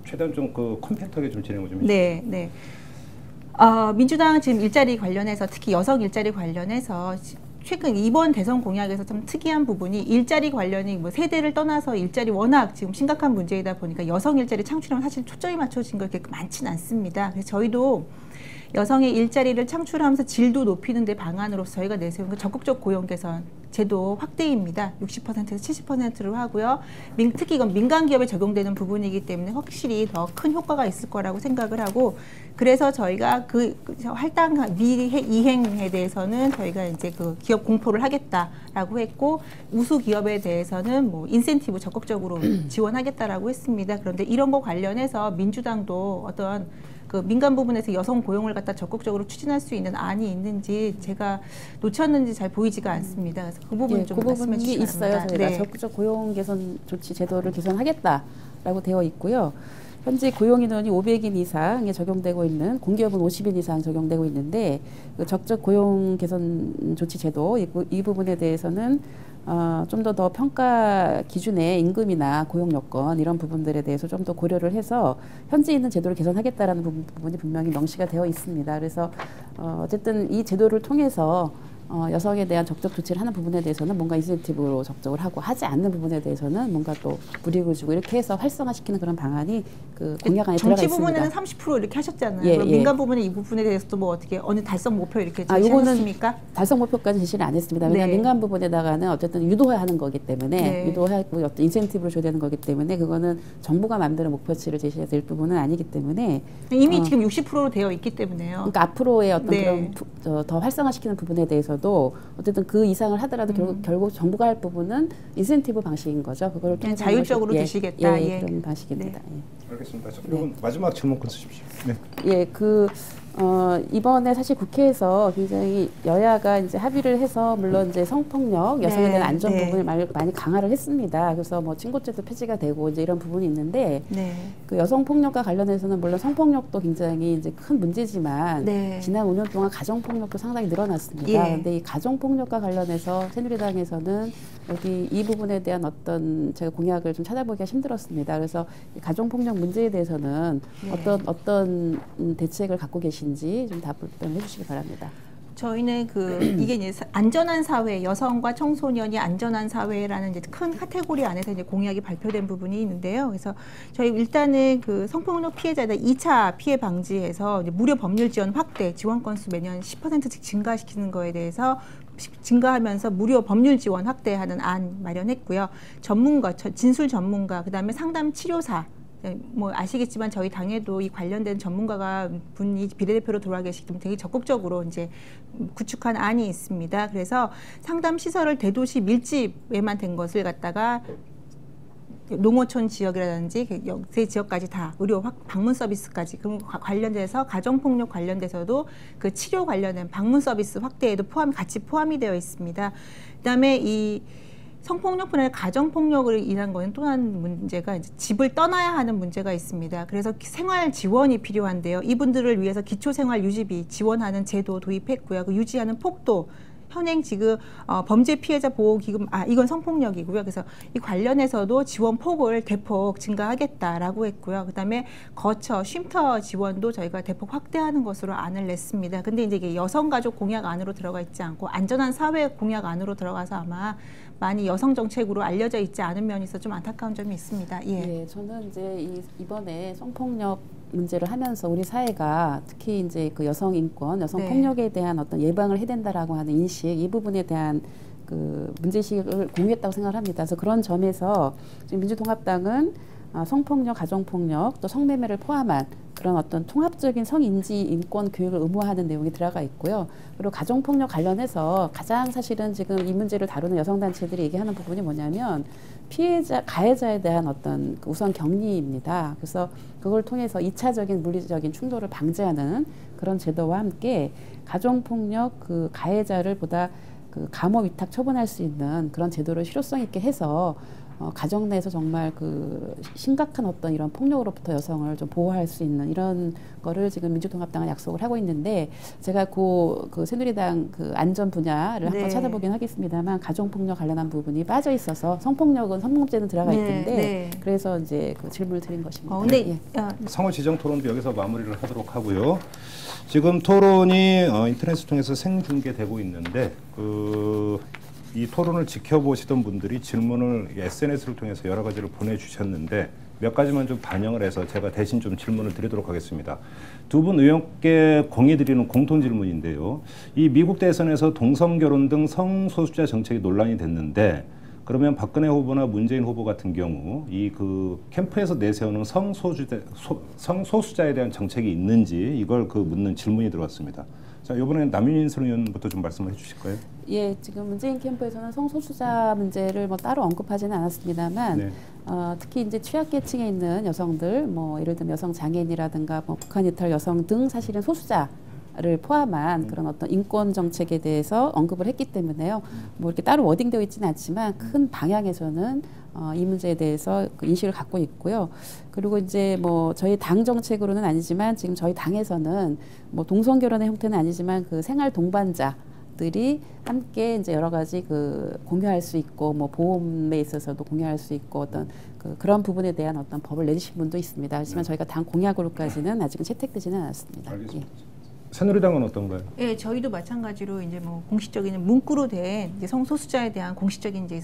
최대한 좀 컴팩트하게 좀 진행을 좀 해주세요. 네. 민주당 지금 일자리 관련해서 특히 여성 일자리 관련해서 최근 이번 대선 공약에서 좀 특이한 부분이 일자리 관련이 뭐 세대를 떠나서 일자리 워낙 지금 심각한 문제이다 보니까 여성 일자리 창출하면 사실 초점이 맞춰진 게 그렇게 많지는 않습니다. 그래서 저희도 여성의 일자리를 창출하면서 질도 높이는 데 방안으로서 저희가 내세운 그 적극적 고용 개선 제도 확대입니다. 60%에서 70%로 하고요. 특히 이건 민간 기업에 적용되는 부분이기 때문에 확실히 더 큰 효과가 있을 거라고 생각을 하고, 그래서 저희가 그 할당 이행에 대해서는 저희가 이제 그 기업 공포를 하겠다라고 했고, 우수 기업에 대해서는 뭐 인센티브 적극적으로 지원하겠다라고 했습니다. 그런데 이런 거 관련해서 민주당도 어떤 그 민간 부분에서 여성 고용을 갖다 적극적으로 추진할 수 있는 안이 있는지 제가 놓쳤는지 잘 보이지가 않습니다. 그래서 그 부분 좀 말씀해 주시기 바랍니다. 있어요. 저희가 적극적 고용 개선 조치 제도를 개선하겠다라고 되어 있고요. 현재 고용 인원이 500인 이상에 적용되고 있는 공기업은 50인 이상 적용되고 있는데 그 적적 고용 개선 조치 제도 이 부분에 대해서는 좀 더 평가 기준의 임금이나 고용 여건 이런 부분들에 대해서 좀 더 고려를 해서 현재 있는 제도를 개선하겠다라는 부분이 분명히 명시가 되어 있습니다. 그래서 어쨌든 이 제도를 통해서 여성에 대한 적적 조치를 하는 부분에 대해서는 뭔가 인센티브로 적적을 하고 하지 않는 부분에 대해서는 뭔가 또 불이익을 주고 이렇게 해서 활성화시키는 그런 방안이 그 공약 안에 들어가 있습니다. 정치 부분에는 30% 이렇게 하셨잖아요. 예, 그럼 민간 부분에 이 부분에 대해서도 뭐 어떻게 어느 달성 목표 이렇게 제시하셨습니까? 달성 목표까지 제시를 안 했습니다. 왜냐하면 네. 민간 부분에다가는 어쨌든 유도하는 거기 때문에 네. 유도하고 어떤 인센티브를 줘야 되는 거기 때문에 그거는 정부가 만드는 목표치를 제시해야 될 부분은 아니기 때문에 이미 지금 60%로 되어 있기 때문에요. 그러니까 앞으로의 어떤 네. 그런 더 활성화시키는 부분에 대해서도 어쨌든 그 이상을 하더라도 결국 정부가 할 부분은 인센티브 방식인 거죠. 그걸 그냥 자율적으로 드시겠다. 그런 방식입니다. 네. 알겠습니다. 그럼 마지막 질문 주십시오. 네. 이번에 사실 국회에서 굉장히 여야가 이제 합의를 해서 물론 이제 성폭력, 여성에 대한 안전 부분을 많이 강화를 했습니다. 그래서 뭐 친고죄도 폐지가 되고 이제 이런 부분이 있는데 그 여성 폭력과 관련해서는 물론 성폭력도 굉장히 이제 큰 문제지만 지난 5년 동안 가정 폭력도 상당히 늘어났습니다. 그런데 이 가정 폭력과 관련해서 새누리당에서는 여기 이 부분에 대한 어떤 제가 공약을 좀 찾아보기가 힘들었습니다. 그래서 이 가정 폭력 문제에 대해서는 어떤 대책을 갖고 계신지 좀 답변해 주시기 바랍니다. 저희는 이게 이제 안전한 사회, 여성과 청소년이 안전한 사회라는 이제 큰 카테고리 안에서 이제 공약이 발표된 부분이 있는데요. 그래서 저희 일단은 그 성폭력 피해자들 2차 피해 방지에서 이제 무료 법률 지원 확대, 지원 건수 매년 10%씩 증가시키는 거에 대해서 증가하면서 무료 법률 지원 확대하는 안 마련했고요. 전문가, 진술 전문가, 그다음에 상담 치료사. 뭐 아시겠지만 저희 당에도 이 관련된 전문가가 분이 비례대표로 들어와 계시기 때문에 되게 적극적으로 이제 구축한 안이 있습니다. 그래서 상담 시설을 대도시 밀집에만 된 것을 갖다가 농어촌 지역이라든지 역세 지역까지 다 의료 방문 서비스까지 그럼 관련돼서 가정폭력 관련돼서도 그 치료 관련된 방문 서비스 확대에도 같이 포함이 되어 있습니다. 그다음에 이 성폭력뿐 아니라 가정폭력을 인한 거는 또 한 문제가 이제 집을 떠나야 하는 문제가 있습니다. 그래서 생활 지원이 필요한데요. 이분들을 위해서 기초생활 유지비 지원하는 제도 도입했고요. 그 유지하는 폭도 현행 지금 범죄 피해자 보호기금 이건 성폭력이고요. 그래서 이 관련해서도 지원 폭을 대폭 증가하겠다라고 했고요. 그다음에 거처 쉼터 지원도 저희가 대폭 확대하는 것으로 안을 냈습니다. 근데 이제 이게 여성가족 공약 안으로 들어가 있지 않고 안전한 사회 공약 안으로 들어가서 아마 많이 여성 정책으로 알려져 있지 않은 면이 있어 좀 안타까운 점이 있습니다. 저는 이제 이번에 성폭력 문제를 하면서 우리 사회가 특히 이제 그 여성 인권, 여성 폭력에 대한 어떤 예방을 해야 된다라고 하는 인식, 이 부분에 대한 그 문제의식을 공유했다고 생각을 합니다. 그래서 그런 점에서 지금 민주통합당은 성폭력, 가정폭력, 또 성매매를 포함한 그런 어떤 통합적인 성인지 인권 교육을 의무화하는 내용이 들어가 있고요. 그리고 가정폭력 관련해서 가장 사실은 지금 이 문제를 다루는 여성단체들이 얘기하는 부분이 뭐냐면 가해자에 대한 어떤 우선 격리입니다. 그래서 그걸 통해서 2차적인 물리적인 충돌을 방지하는 그런 제도와 함께 가정폭력 그 가해자를 보다 그 감호 위탁 처분할 수 있는 그런 제도를 실효성 있게 해서 가정 내에서 정말 그 심각한 어떤 이런 폭력으로부터 여성을 좀 보호할 수 있는 이런 거를 지금 민주통합당은 약속을 하고 있는데 제가 그 새누리당 그 안전 분야를 한번 찾아보긴 하겠습니다만 가정폭력 관련한 부분이 빠져 있어서 성폭력은 성범죄는 들어가 있던데 그래서 이제 그 질문을 드린 것입니다. 근데 상호 지정 토론도 여기서 마무리를 하도록 하고요. 지금 토론이 인터넷을 통해서 생중계되고 있는데 이 토론을 지켜보시던 분들이 질문을 SNS를 통해서 여러 가지를 보내주셨는데 몇 가지만 좀 반영을 해서 제가 대신 좀 질문을 드리도록 하겠습니다. 두 분 의원께 공의드리는 공통 질문인데요. 이 미국 대선에서 동성결혼 등 성소수자 정책이 논란이 됐는데 그러면 박근혜 후보나 문재인 후보 같은 경우 이 그 캠프에서 내세우는 성소수자에 대한 정책이 있는지 이걸 묻는 질문이 들어왔습니다. 자, 이번엔 남윤인선 의원부터 좀 말씀을 해주실까요? 예, 지금 문재인 캠프에서는 성소수자 문제를 뭐 따로 언급하지는 않았습니다만 특히 이제 취약계층에 있는 여성들, 뭐 예를 들면 여성 장애인이라든가 뭐 북한 이탈 여성 등 사실은 소수자를 포함한 그런 어떤 인권 정책에 대해서 언급을 했기 때문에요. 뭐 이렇게 따로 워딩되어 있지는 않지만 큰 방향에서는 이 문제에 대해서 그 인식을 갖고 있고요. 그리고 이제 뭐 저희 당 정책으로는 아니지만 지금 저희 당에서는 뭐 동성 결혼의 형태는 아니지만 그 생활 동반자들이 함께 이제 여러 가지 그 공유할 수 있고 뭐 보험에 있어서도 공유할 수 있고 어떤 그런 부분에 대한 어떤 법을 내주신 분도 있습니다. 하지만 저희가 당 공약으로까지는 아직은 채택되지는 않았습니다. 알겠습니다. 새누리당은 어떤가요? 예, 저희도 마찬가지로 이제 뭐 공식적인 문구로 된 이제 성소수자에 대한 공식적인 이제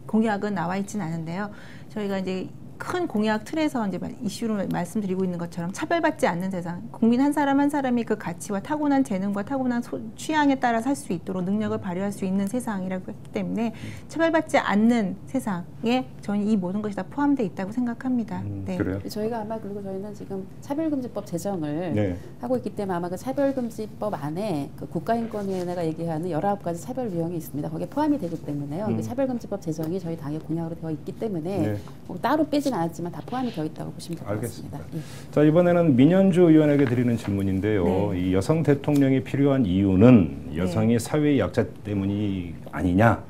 공약은 나와 있지는 않은데요. 저희가 이제 큰 공약 틀에서 이제 이슈로 말씀드리고 있는 것처럼 차별받지 않는 세상, 국민 한 사람 한 사람이 그 가치와 타고난 재능과 타고난 취향에 따라 살 수 있도록 능력을 발휘할 수 있는 세상이라고 했기 때문에 차별받지 않는 세상에 저는 이 모든 것이 다 포함되어 있다고 생각합니다. 네. 그래요? 저희가 아마 그리고 저희는 지금 차별금지법 제정을 하고 있기 때문에 아마 그 차별금지법 안에 그 국가인권위원회가 얘기하는 19가지 차별 유형이 있습니다. 거기에 포함이 되기 때문에요. 차별금지법 제정이 저희 당의 공약으로 되어 있기 때문에 뭐 따로 빼지 않았지만 다 포함이 되어 있다고 보시면 될 것 같습니다. 자, 이번에는 민현주 의원에게 드리는 질문인데요. 이 여성 대통령이 필요한 이유는 여성이 사회의 약자 때문이 아니냐.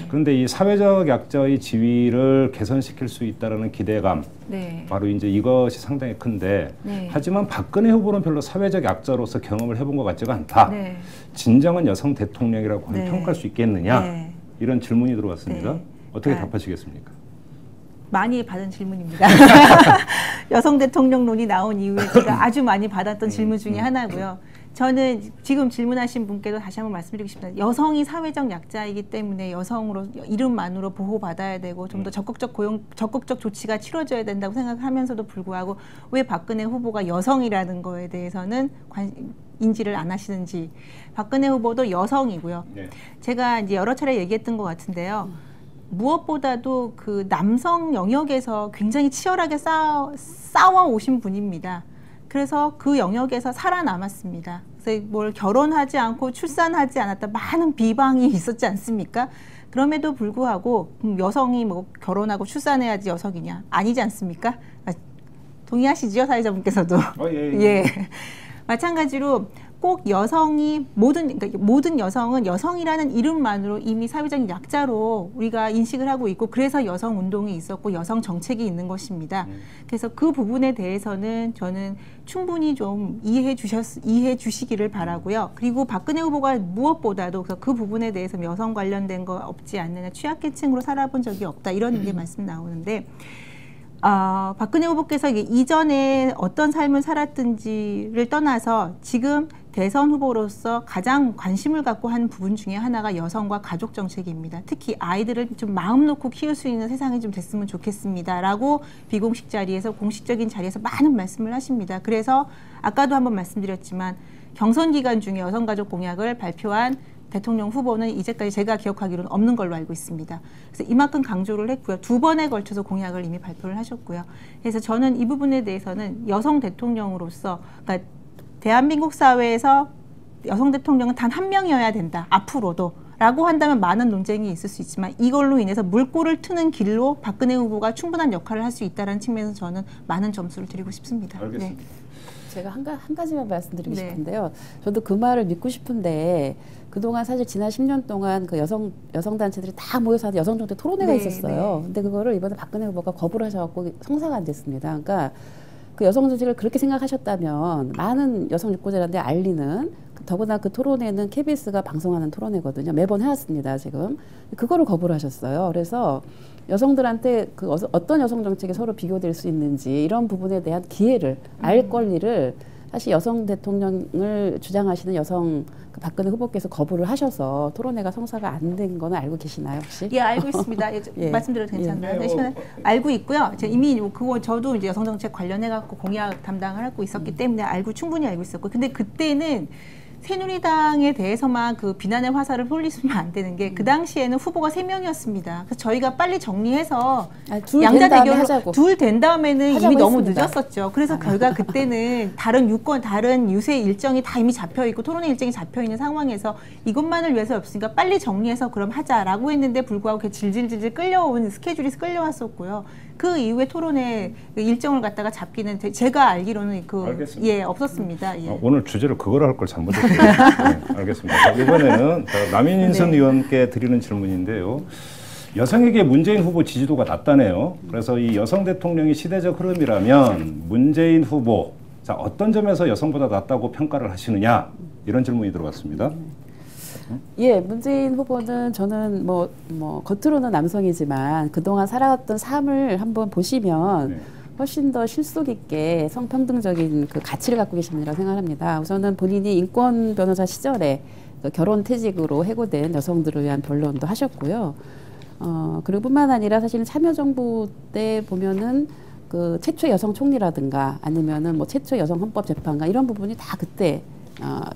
그런데 이 사회적 약자의 지위를 개선시킬 수 있다는 기대감, 바로 이제 이것이 상당히 큰데 하지만 박근혜 후보는 별로 사회적 약자로서 경험을 해본 것 같지가 않다. 진정한 여성 대통령이라고 평가할 수 있겠느냐. 이런 질문이 들어왔습니다. 어떻게 답하시겠습니까? 많이 받은 질문입니다. 여성 대통령론이 나온 이후에 제가 아주 많이 받았던 질문 중에 하나고요. 저는 지금 질문하신 분께도 다시 한번 말씀드리고 싶습니다. 여성이 사회적 약자이기 때문에 여성으로 이름만으로 보호받아야 되고 좀 더 적극적 조치가 치러져야 된다고 생각하면서도 불구하고 왜 박근혜 후보가 여성이라는 거에 대해서는 인지를 안 하시는지. 박근혜 후보도 여성이고요. 제가 이제 여러 차례 얘기했던 것 같은데요. 무엇보다도 그 남성 영역에서 굉장히 치열하게 싸워 오신 분입니다. 그래서 그 영역에서 살아남았습니다. 그래서 뭘 결혼하지 않고 출산하지 않았다 많은 비방이 있었지 않습니까? 그럼에도 불구하고 여성이 뭐 결혼하고 출산해야지 여성이냐? 아니지 않습니까? 동의하시죠, 사회자분께서도? 예. 마찬가지로 꼭 여성이 모든 여성은 여성이라는 이름만으로 이미 사회적 약자로 우리가 인식을 하고 있고 그래서 여성 운동이 있었고 여성 정책이 있는 것입니다. 그래서 그 부분에 대해서는 저는 충분히 좀 이해해 주시기를 바라고요. 그리고 박근혜 후보가 무엇보다도 그 부분에 대해서 여성 관련된 거 없지 않느냐, 취약계층으로 살아본 적이 없다 이런 게 말씀 나오는데 박근혜 후보께서 이전에 어떤 삶을 살았든지를 떠나서 지금 대선 후보로서 가장 관심을 갖고 하는 부분 중에 하나가 여성과 가족 정책입니다. 특히 아이들을 좀 마음 놓고 키울 수 있는 세상이 좀 됐으면 좋겠습니다. 라고 비공식 자리에서 공식적인 자리에서 많은 말씀을 하십니다. 그래서 아까도 한번 말씀드렸지만 경선 기간 중에 여성가족 공약을 발표한 대통령 후보는 이제까지 제가 기억하기로는 없는 걸로 알고 있습니다. 그래서 이만큼 강조를 했고요. 2번에 걸쳐서 공약을 이미 발표를 하셨고요. 그래서 저는 이 부분에 대해서는 여성 대통령으로서 그러니까 대한민국 사회에서 여성 대통령은 단 한 명이어야 된다. 앞으로도. 라고 한다면 많은 논쟁이 있을 수 있지만 이걸로 인해서 물꼬를 트는 길로 박근혜 후보가 충분한 역할을 할 수 있다는 측면에서 저는 많은 점수를 드리고 싶습니다. 알겠습니다. 제가 한 가지만 말씀드리고 네. 싶은데요. 저도 그 말을 믿고 싶은데 그동안 사실 지난 10년 동안 그 여성 단체들이 다 모여서 하는 여성 정책 토론회가 네, 있었어요. 근데 그거를 이번에 박근혜 후보가 거부를 하셔갖고 성사가 안 됐습니다. 그러니까 그 여성 정책을 그렇게 생각하셨다면 많은 여성 유권자들한테 알리는 더구나 그 토론회는 KBS가 방송하는 토론회거든요. 매번 해왔습니다. 지금 그거를 거부를 하셨어요. 그래서 여성들한테 그 어떤 여성 정책이 서로 비교될 수 있는지 이런 부분에 대한 기회를 알 권리를 사실 여성 대통령을 주장하시는 여성 그 박근혜 후보께서 거부를 하셔서 토론회가 성사가 안 된 거는 알고 계시나요 혹시? 예, 알고 있습니다. 예. 말씀드려도 괜찮나요? 예. 네, 알고 있고요. 제가 이미 그거 저도 이제 여성정책 관련해 갖고 공약 담당을 하고 있었기 때문에 충분히 알고 있었고, 근데 그때는 새누리당에 대해서만 그 비난의 화살을 쏠리시면 안 되는 게 그 당시에는 후보가 3명이었습니다. 그래서 저희가 빨리 정리해서 양자 대결로 둘 된 다음에는 이미 너무 했습니다. 늦었었죠. 그래서 결과 그때는 다른 유권, 다른 유세 일정이 다 이미 잡혀 있고 토론회 일정이 잡혀 있는 상황에서 이것만을 위해서 없으니까 빨리 정리해서 그럼 하자라고 했는데 불구하고 질질질질 끌려온 스케줄이 끌려왔었고요. 그 이후에 토론회 일정을 갖다가 잡기는 제가 알기로는 예, 없었습니다. 예. 오늘 주제를 그거로 할 걸 잘못했어요. 네, 알겠습니다. 이번에는 남인인선 네. 의원께 드리는 질문인데요. 여성에게 문재인 후보 지지도가 낮다네요. 그래서 이 여성 대통령이 시대적 흐름이라면 문재인 후보, 자, 어떤 점에서 여성보다 낫다고 평가를 하시느냐, 이런 질문이 들어왔습니다. 예, 문재인 후보는 저는 뭐 겉으로는 남성이지만 그동안 살아왔던 삶을 한번 보시면 네. 훨씬 더 실속 있게 성평등적인 그 가치를 갖고 계신 분이라고 생각합니다. 우선은 본인이 인권 변호사 시절에 그 결혼 퇴직으로 해고된 여성들을 위한 변론도 하셨고요. 그리고 뿐만 아니라 사실은 참여정부 때 보면은 그 최초 여성 총리라든가 아니면은 뭐 최초 여성 헌법재판관 이런 부분이 다 그때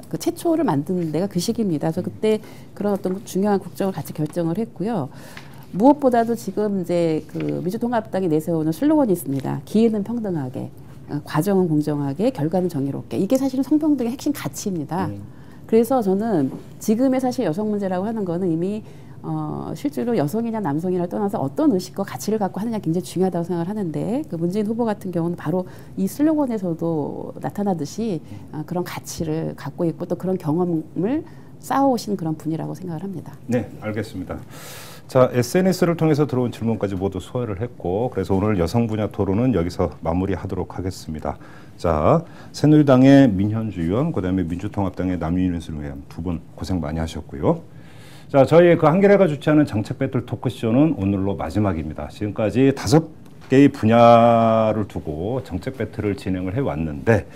그 최초를 만든 데가 그 시기입니다. 그래서 그때 그런 어떤 중요한 국정을 같이 결정을 했고요. 무엇보다도 지금 이제 그 민주통합당이 내세우는 슬로건이 있습니다. 기회는 평등하게, 과정은 공정하게, 결과는 정의롭게. 이게 사실은 성평등의 핵심 가치입니다. 그래서 저는 지금의 사실 여성 문제라고 하는 거는 이미 실제로 여성이냐 남성이냐를 떠나서 어떤 의식과 가치를 갖고 하느냐 굉장히 중요하다고 생각을 하는데 그 문재인 후보 같은 경우는 바로 이 슬로건에서도 나타나듯이 그런 가치를 갖고 있고 또 그런 경험을 쌓아오신 그런 분이라고 생각을 합니다. 네, 알겠습니다. 자, SNS를 통해서 들어온 질문까지 모두 소화를 했고, 그래서 오늘 여성 분야 토론은 여기서 마무리하도록 하겠습니다. 자, 새누리당의 민현주 의원, 그다음에 민주통합당의 남윤순 의원 두 분 고생 많이 하셨고요. 자, 저희 그 한겨레가 주최하는 정책 배틀 토크쇼는 오늘로 마지막입니다. 지금까지 5개의 분야를 두고 정책 배틀을 진행을 해왔는데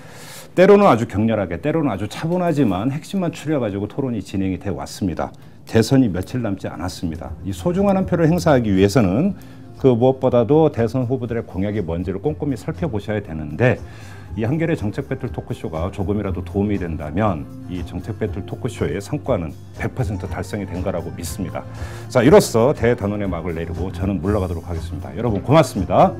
때로는 아주 격렬하게, 때로는 아주 차분하지만 핵심만 추려가지고 토론이 진행이 돼 왔습니다. 대선이 며칠 남지 않았습니다. 이 소중한 한 표를 행사하기 위해서는 그 무엇보다도 대선 후보들의 공약이 뭔지를 꼼꼼히 살펴보셔야 되는데 이 한겨레 정책 배틀 토크쇼가 조금이라도 도움이 된다면 이 정책 배틀 토크쇼의 성과는 100% 달성이 된 거라고 믿습니다. 자, 이로써 대단원의 막을 내리고 저는 물러가도록 하겠습니다. 여러분 고맙습니다.